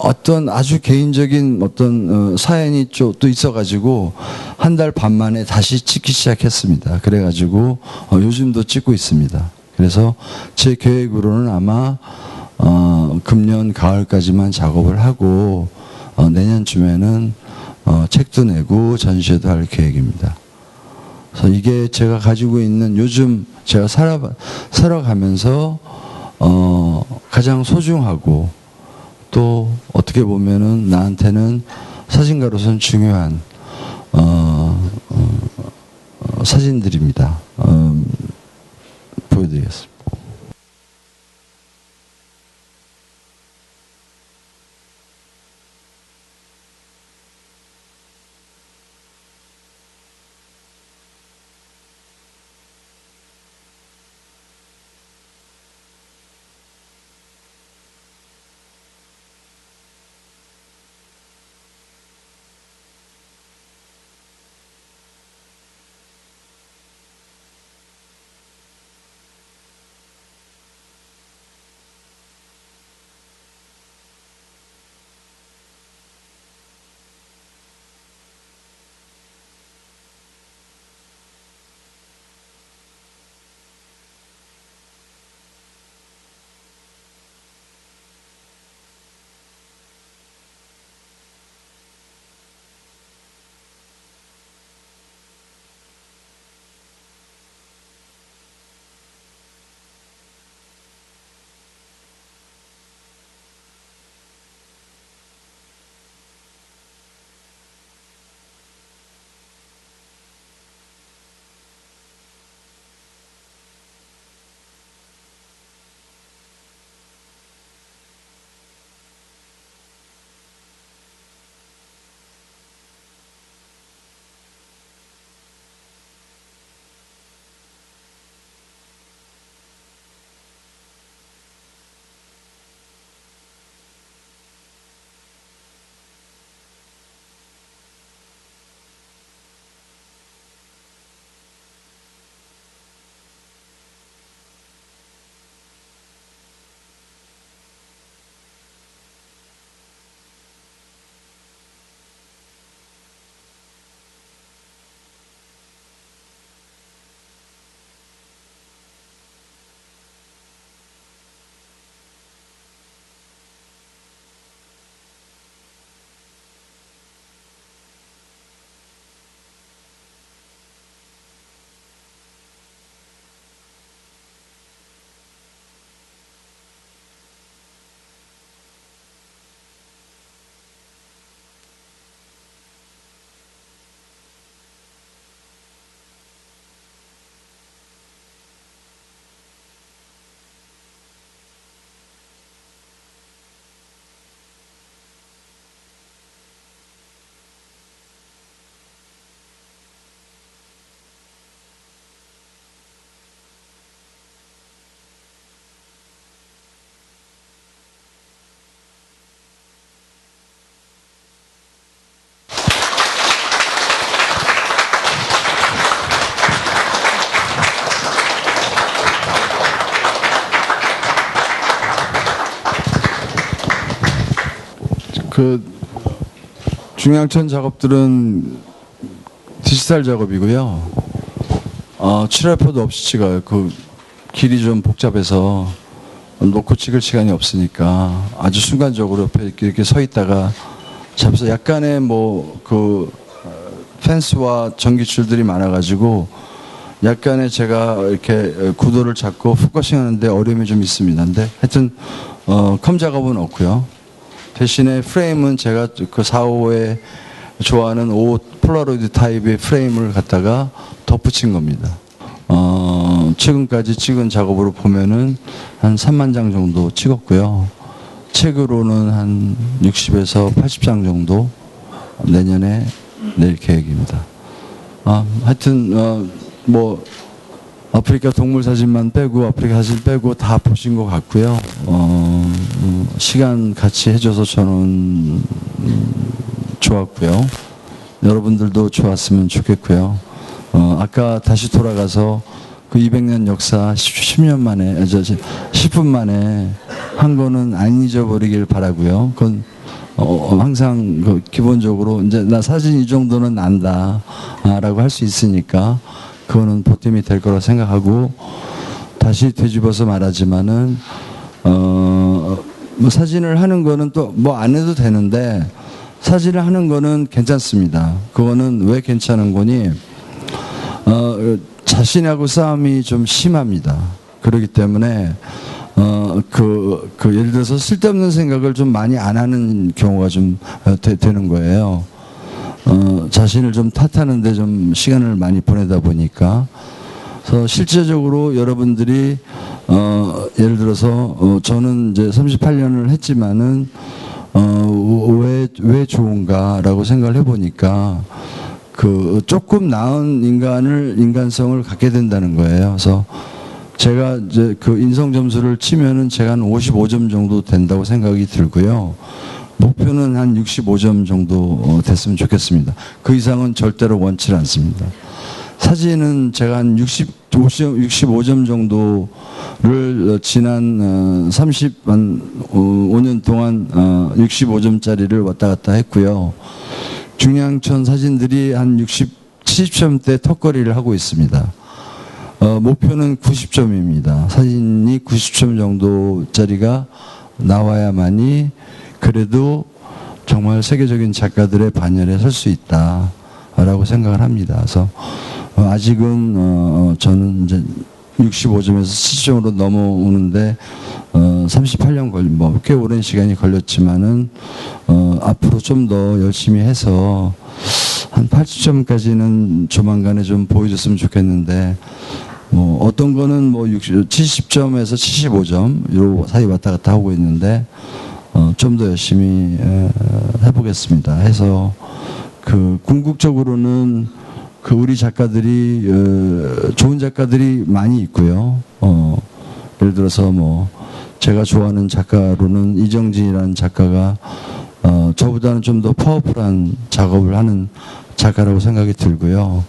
Speaker 1: 어떤 아주 개인적인 어떤 사연이 또 있어가지고 한 달 반 만에 다시 찍기 시작했습니다. 그래가지고 요즘도 찍고 있습니다. 그래서 제 계획으로는 아마 금년 가을까지만 작업을 하고 내년쯤에는 책도 내고 전시회도 할 계획입니다. 그래서 이게 제가 가지고 있는 요즘 제가 살아가면서 가장 소중하고 또 어떻게 보면은 나한테는 사진가로서는 중요한 사진들입니다. 보여드리겠습니다. 그 중앙천 작업들은 디지털 작업이고요. 칠할표도 없이 찍어요. 그 길이 좀 복잡해서 놓고 찍을 시간이 없으니까 아주 순간적으로 옆에 이렇게 서 있다가 잡아서 약간의 뭐 그 펜스와 전기줄들이 많아가지고 약간의 제가 이렇게 구도를 잡고 포커싱 하는데 어려움이 좀 있습니다. 근데 하여튼 컴 작업은 없고요. 대신에 프레임은 제가 그 4호에 좋아하는 5 폴라로이드 타입의 프레임을 갖다가 덧붙인 겁니다. 최근까지 찍은 작업으로 보면은 한 3만 장 정도 찍었고요. 책으로는 한 60에서 80장 정도 내년에 낼 계획입니다. 하여튼 뭐 아프리카 동물 사진만 빼고 아프리카 사진 빼고 다 보신 것 같고요. 시간 같이 해줘서 저는 좋았고요. 여러분들도 좋았으면 좋겠고요. 아까 다시 돌아가서 그 200년 역사 10년 만에 10분 만에 한 거는 안 잊어버리길 바라고요. 그건 항상 그 기본적으로 이제 나 사진 이 정도는 안다라고 할 수 있으니까 그거는 보탬이 될 거라 생각하고 다시 되짚어서 말하지만은 뭐 사진을 하는 거는 또 뭐 안 해도 되는데 사진을 하는 거는 괜찮습니다. 그거는 왜 괜찮은 거니? 자신하고 싸움이 좀 심합니다. 그렇기 때문에 예를 들어서 쓸데없는 생각을 좀 많이 안 하는 경우가 좀 되는 거예요. 자신을 좀 탓하는데 좀 시간을 많이 보내다 보니까. 그래서 실제적으로 여러분들이 예를 들어서 저는 이제 38년을 했지만은 왜 좋은가라고 생각을 해보니까 그 조금 나은 인간성을 갖게 된다는 거예요. 그래서 제가 이제 그 인성 점수를 치면은 제가 한 55점 정도 된다고 생각이 들고요. 목표는 한 65점 정도 됐으면 좋겠습니다. 그 이상은 절대로 원치 않습니다. 사진은 제가 한 65점 정도를 지난 35년 동안 65점짜리를 왔다 갔다 했고요. 중앙천 사진들이 한 70점대 턱걸이를 하고 있습니다. 목표는 90점입니다. 사진이 90점 정도짜리가 나와야만이 그래도 정말 세계적인 작가들의 반열에 설 수 있다라고 생각을 합니다. 그래서 아직은 저는 이제 65점에서 70점으로 넘어오는데 38년 꽤 오랜 시간이 걸렸지만은 앞으로 좀 더 열심히 해서 한 80점까지는 조만간에 좀 보여줬으면 좋겠는데 뭐 어떤 거는 뭐 70점에서 75점 요 사이 왔다 갔다 하고 있는데 좀 더 열심히 해보겠습니다. 해서 그 궁극적으로는 그 우리 작가들이 좋은 작가들이 많이 있고요. 예를 들어서 뭐 제가 좋아하는 작가로는 이정진이라는 작가가 저보다는 좀 더 파워풀한 작업을 하는 작가라고 생각이 들고요.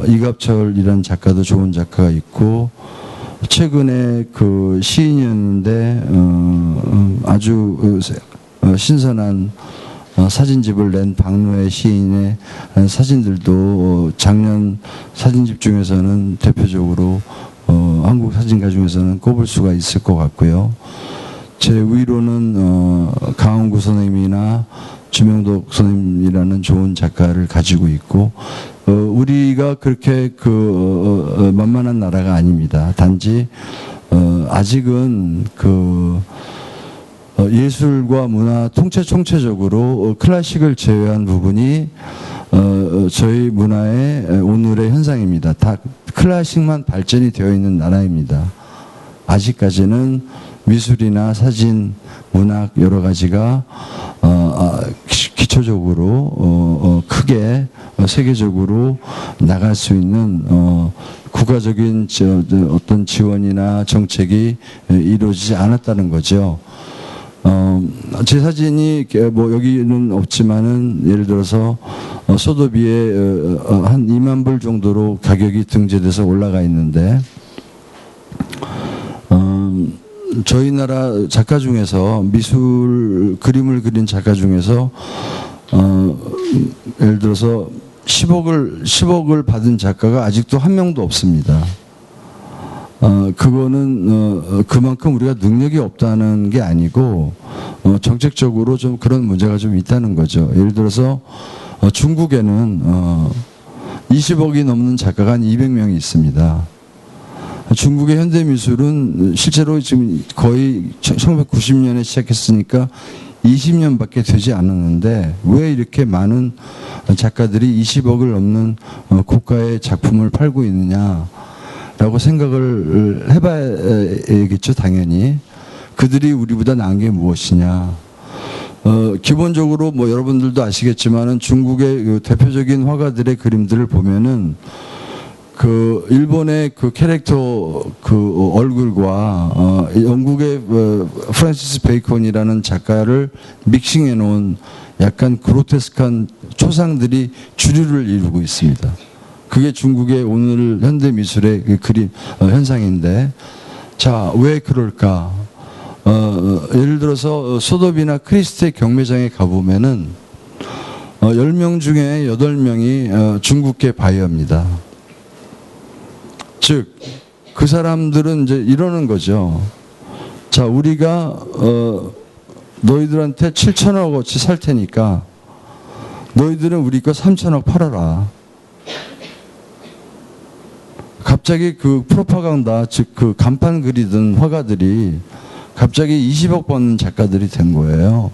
Speaker 1: 이갑철이라는 작가도 좋은 작가가 있고 최근에 그 시인이었는데 아주 신선한 사진집을 낸 박노해 시인의 사진들도 작년 사진집 중에서는 대표적으로 한국 사진가 중에서는 꼽을 수가 있을 것 같고요. 제 위로는 강원구 선생님이나 주명덕 선생님이라는 좋은 작가를 가지고 있고 우리가 그렇게 만만한 나라가 아닙니다. 단지 아직은 예술과 문화 총체적으로 클래식을 제외한 부분이 저희 문화의 오늘의 현상입니다. 다 클래식만 발전이 되어 있는 나라입니다. 아직까지는 미술이나 사진, 문학 여러 가지가 기초적으로 크게 세계적으로 나갈 수 있는 국가적인 어떤 지원이나 정책이 이루어지지 않았다는 거죠. 제 사진이 뭐 여기는 없지만은 예를 들어서 소도비에 한 2만 불 정도로 가격이 등재돼서 올라가 있는데 저희 나라 작가 중에서 미술 그림을 그린 작가 중에서 예를 들어서 10억을 받은 작가가 아직도 한 명도 없습니다. 그거는 그만큼 우리가 능력이 없다는 게 아니고 정책적으로 좀 그런 문제가 좀 있다는 거죠. 예를 들어서 중국에는 20억이 넘는 작가가 한 200명이 있습니다. 중국의 현대미술은 실제로 지금 거의 1990년에 시작했으니까 20년밖에 되지 않았는데 왜 이렇게 많은 작가들이 20억을 넘는 고가의 작품을 팔고 있느냐라고 생각을 해봐야겠죠, 당연히. 그들이 우리보다 나은 게 무엇이냐. 기본적으로 뭐 여러분들도 아시겠지만은 중국의 그 대표적인 화가들의 그림들을 보면은 그 일본의 그 캐릭터 그 얼굴과 영국의 프란시스 베이컨이라는 작가를 믹싱해 놓은 약간 그로테스크한 초상들이 주류를 이루고 있습니다. 그게 중국의 오늘 현대 미술의 그 그림 현상인데, 자, 왜 그럴까? 예를 들어서 소도비나 크리스트의 경매장에 가보면은 10명 중에 8명이 중국계 바이어입니다. 즉, 그 사람들은 이제 이러는 거죠. 자, 우리가 너희들한테 7천억어치 살 테니까 너희들은 우리 거 3천억 팔아라. 갑자기 그 프로파간다, 즉 그 간판 그리던 화가들이 갑자기 20억 버는 작가들이 된 거예요.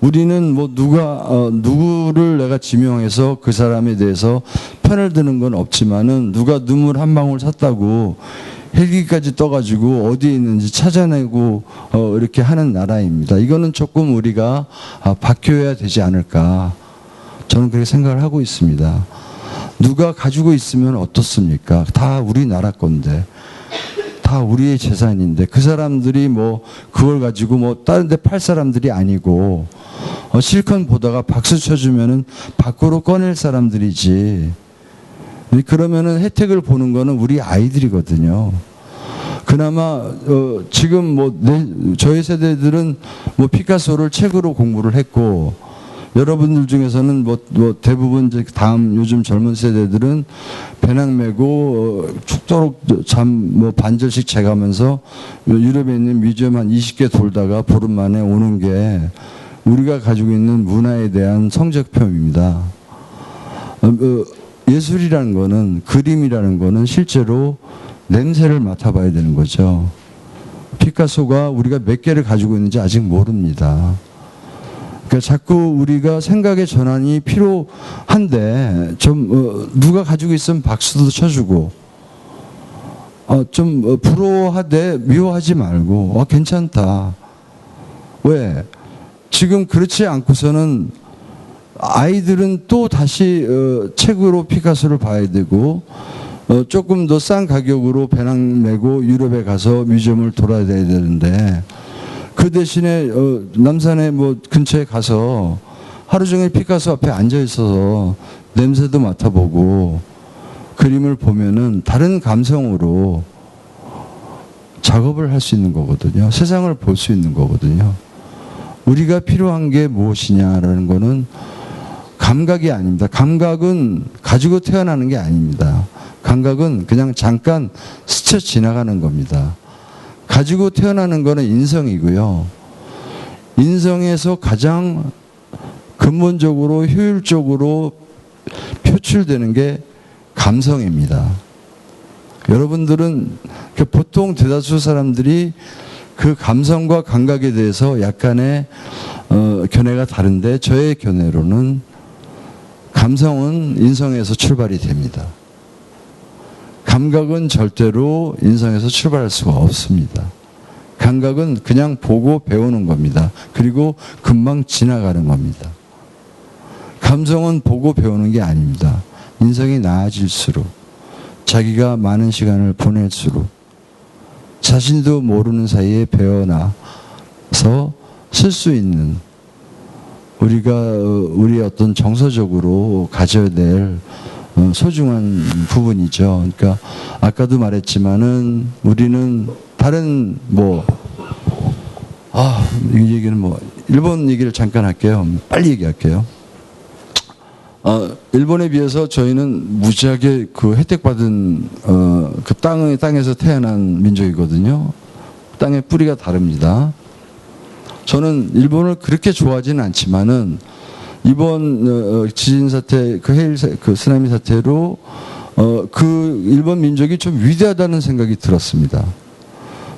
Speaker 1: 우리는 뭐 누구를 내가 지명해서 그 사람에 대해서 편을 드는 건 없지만은 누가 눈물 한 방울 샀다고 헬기까지 떠가지고 어디에 있는지 찾아내고 이렇게 하는 나라입니다. 이거는 조금 우리가 바뀌어야 되지 않을까. 저는 그렇게 생각을 하고 있습니다. 누가 가지고 있으면 어떻습니까? 다 우리나라 건데. 다 우리의 재산인데 그 사람들이 뭐 그걸 가지고 뭐 다른 데 팔 사람들이 아니고 실컷 보다가 박수 쳐주면은 밖으로 꺼낼 사람들이지. 그러면은 혜택을 보는 거는 우리 아이들이거든요. 그나마 지금 뭐 저희 세대들은 뭐 피카소를 책으로 공부를 했고, 여러분들 중에서는 뭐 대부분 이제 다음 요즘 젊은 세대들은 배낭 메고 죽도록 뭐 반절씩 재가면서 유럽에 있는 뮤지엄 한 20개 돌다가 보름 만에 오는 게 우리가 가지고 있는 문화에 대한 성적표입니다. 예술이라는 거는, 그림이라는 거는 실제로 냄새를 맡아봐야 되는 거죠. 피카소가 우리가 몇 개를 가지고 있는지 아직 모릅니다. 그러니까 자꾸 우리가 생각의 전환이 필요한데 좀 누가 가지고 있으면 박수도 쳐주고 좀 부러워하되 미워하지 말고 괜찮다. 왜? 지금 그렇지 않고서는 아이들은 또 다시 책으로 피카소를 봐야 되고 조금 더 싼 가격으로 배낭 메고 유럽에 가서 뮤지엄을 돌아야 되는데, 그 대신에 남산에 뭐 근처에 가서 하루 종일 피카소 앞에 앉아 있어서 냄새도 맡아보고 그림을 보면은 다른 감성으로 작업을 할 수 있는 거거든요. 세상을 볼 수 있는 거거든요. 우리가 필요한 게 무엇이냐라는 거는 감각이 아닙니다. 감각은 가지고 태어나는 게 아닙니다. 감각은 그냥 잠깐 스쳐 지나가는 겁니다. 가지고 태어나는 거는 인성이고요. 인성에서 가장 근본적으로 효율적으로 표출되는 게 감성입니다. 여러분들은 보통 대다수 사람들이 그 감성과 감각에 대해서 약간의 견해가 다른데, 저의 견해로는 감성은 인성에서 출발이 됩니다. 감각은 절대로 인성에서 출발할 수가 없습니다. 감각은 그냥 보고 배우는 겁니다. 그리고 금방 지나가는 겁니다. 감성은 보고 배우는 게 아닙니다. 인성이 나아질수록, 자기가 많은 시간을 보낼수록 자신도 모르는 사이에 배워나서 쓸 수 있는, 우리 어떤 정서적으로 가져야 될 소중한 부분이죠. 그러니까 아까도 말했지만은 우리는 다른 뭐 이 얘기는 뭐 일본 얘기를 잠깐 할게요. 빨리 얘기할게요. 일본에 비해서 저희는 무지하게 그 혜택받은 그 땅에서 태어난 민족이거든요. 땅의 뿌리가 다릅니다. 저는 일본을 그렇게 좋아하지는 않지만은 이번 지진 사태, 그 쓰나미 사태로 그 일본 민족이 좀 위대하다는 생각이 들었습니다.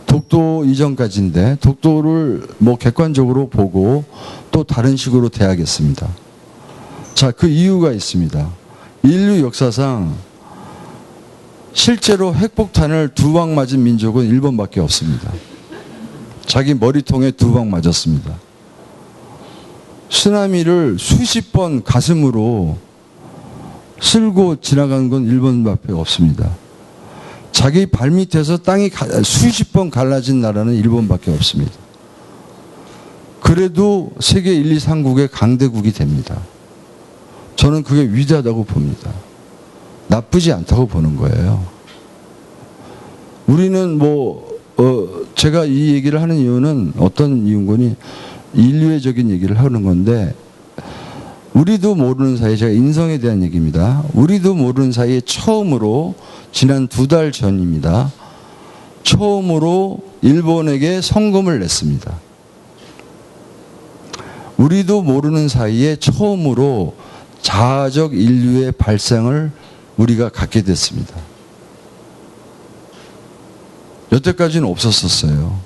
Speaker 1: 독도 이전까지인데 독도를 뭐 객관적으로 보고 또 다른 식으로 대하겠습니다. 자, 그 이유가 있습니다. 인류 역사상 실제로 핵폭탄을 2방 맞은 민족은 일본밖에 없습니다. 자기 머리통에 2방 맞았습니다. 쓰나미를 수십 번 가슴으로 쓸고 지나간 건 일본밖에 없습니다. 자기 발밑에서 땅이 수십 번 갈라진 나라는 일본밖에 없습니다. 그래도 세계 1, 2, 3국의 강대국이 됩니다. 저는 그게 위대하다고 봅니다. 나쁘지 않다고 보는 거예요. 우리는 제가 이 얘기를 하는 이유는 어떤 이유인 거니? 인류애적인 얘기를 하는 건데, 우리도 모르는 사이에, 제가 인성에 대한 얘기입니다. 우리도 모르는 사이에 처음으로 지난 2달 전입니다. 처음으로 일본에게 성금을 냈습니다. 우리도 모르는 사이에 처음으로 자아적 인류의 발상을 우리가 갖게 됐습니다. 여태까지는 없었었어요.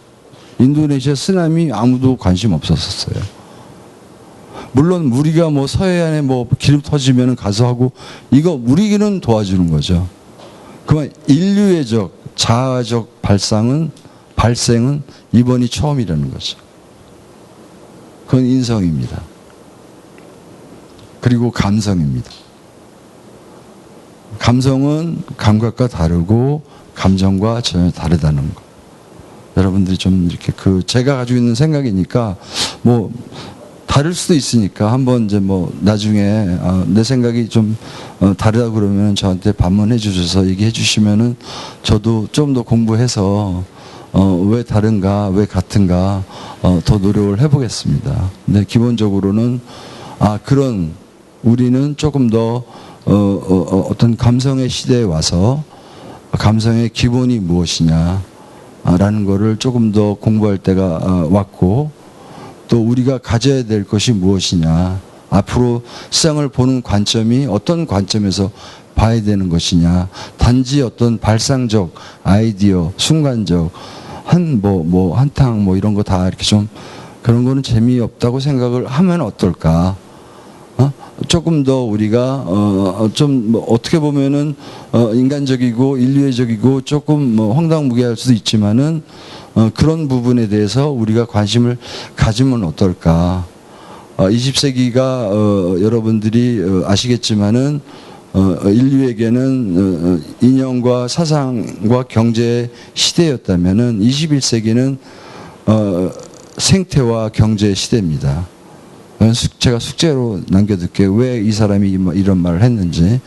Speaker 1: 인도네시아 쓰나미 아무도 관심 없었었어요. 물론 우리가 뭐 서해안에 뭐 기름 터지면 가서 하고, 이거 우리는 도와주는 거죠. 그만 인류애적 자아적 발생은 이번이 처음이라는 거죠. 그건 인성입니다. 그리고 감성입니다. 감성은 감각과 다르고 감정과 전혀 다르다는 거. 여러분들이 좀 이렇게 제가 가지고 있는 생각이니까 뭐 다를 수도 있으니까 한번 이제 뭐 나중에 내 생각이 좀 다르다 그러면 저한테 반문해 주셔서 얘기해 주시면은 저도 좀 더 공부해서 왜 다른가, 왜 같은가 더 노력을 해보겠습니다. 근데 기본적으로는 그런 우리는 조금 더 어떤 감성의 시대에 와서 감성의 기본이 무엇이냐 라는 거를 조금 더 공부할 때가 왔고, 또 우리가 가져야 될 것이 무엇이냐, 앞으로 세상을 보는 관점이 어떤 관점에서 봐야 되는 것이냐, 단지 어떤 발상적 아이디어, 순간적 한탕 이런 거 다 이렇게 좀 그런 거는 재미없다고 생각을 하면 어떨까? 조금 더 우리가 좀 어떻게 보면은 인간적이고 인류애적이고 조금 황당무계할 수도 있지만은 그런 부분에 대해서 우리가 관심을 가지면 어떨까? 20세기가 여러분들이 아시겠지만은 인류에게는 이념과 사상과 경제 시대였다면은 21세기는 생태와 경제 시대입니다. 제가 숙제로 남겨둘게요. 왜 이 사람이 이런 말을 했는지.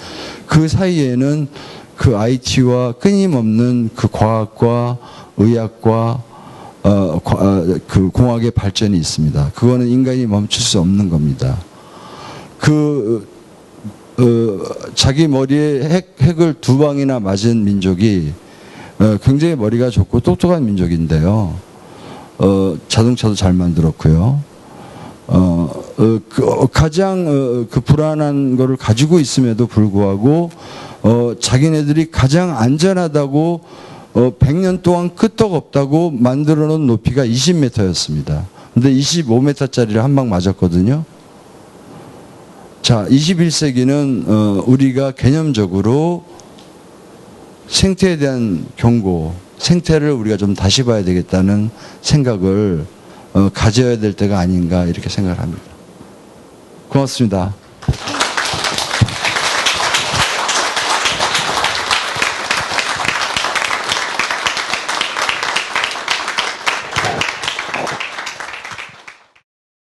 Speaker 1: 그 사이에는 그 IT와 끊임없는 그 과학과 의학과 그 공학의 발전이 있습니다. 그거는 인간이 멈출 수 없는 겁니다. 자기 머리에 핵을 2방이나 맞은 민족이 굉장히 머리가 좋고 똑똑한 민족인데요. 자동차도 잘 만들었고요. 가장 불안한 거를 가지고 있음에도 불구하고 자기네들이 가장 안전하다고 100년 동안 끄떡없다고 만들어 놓은 높이가 20m였습니다. 근데 25m짜리를 한 방 맞았거든요. 자, 21세기는 우리가 개념적으로 생태에 대한 경고, 생태를 우리가 좀 다시 봐야 되겠다는 생각을 가져야 될 때가 아닌가 이렇게 생각을 합니다. 고맙습니다.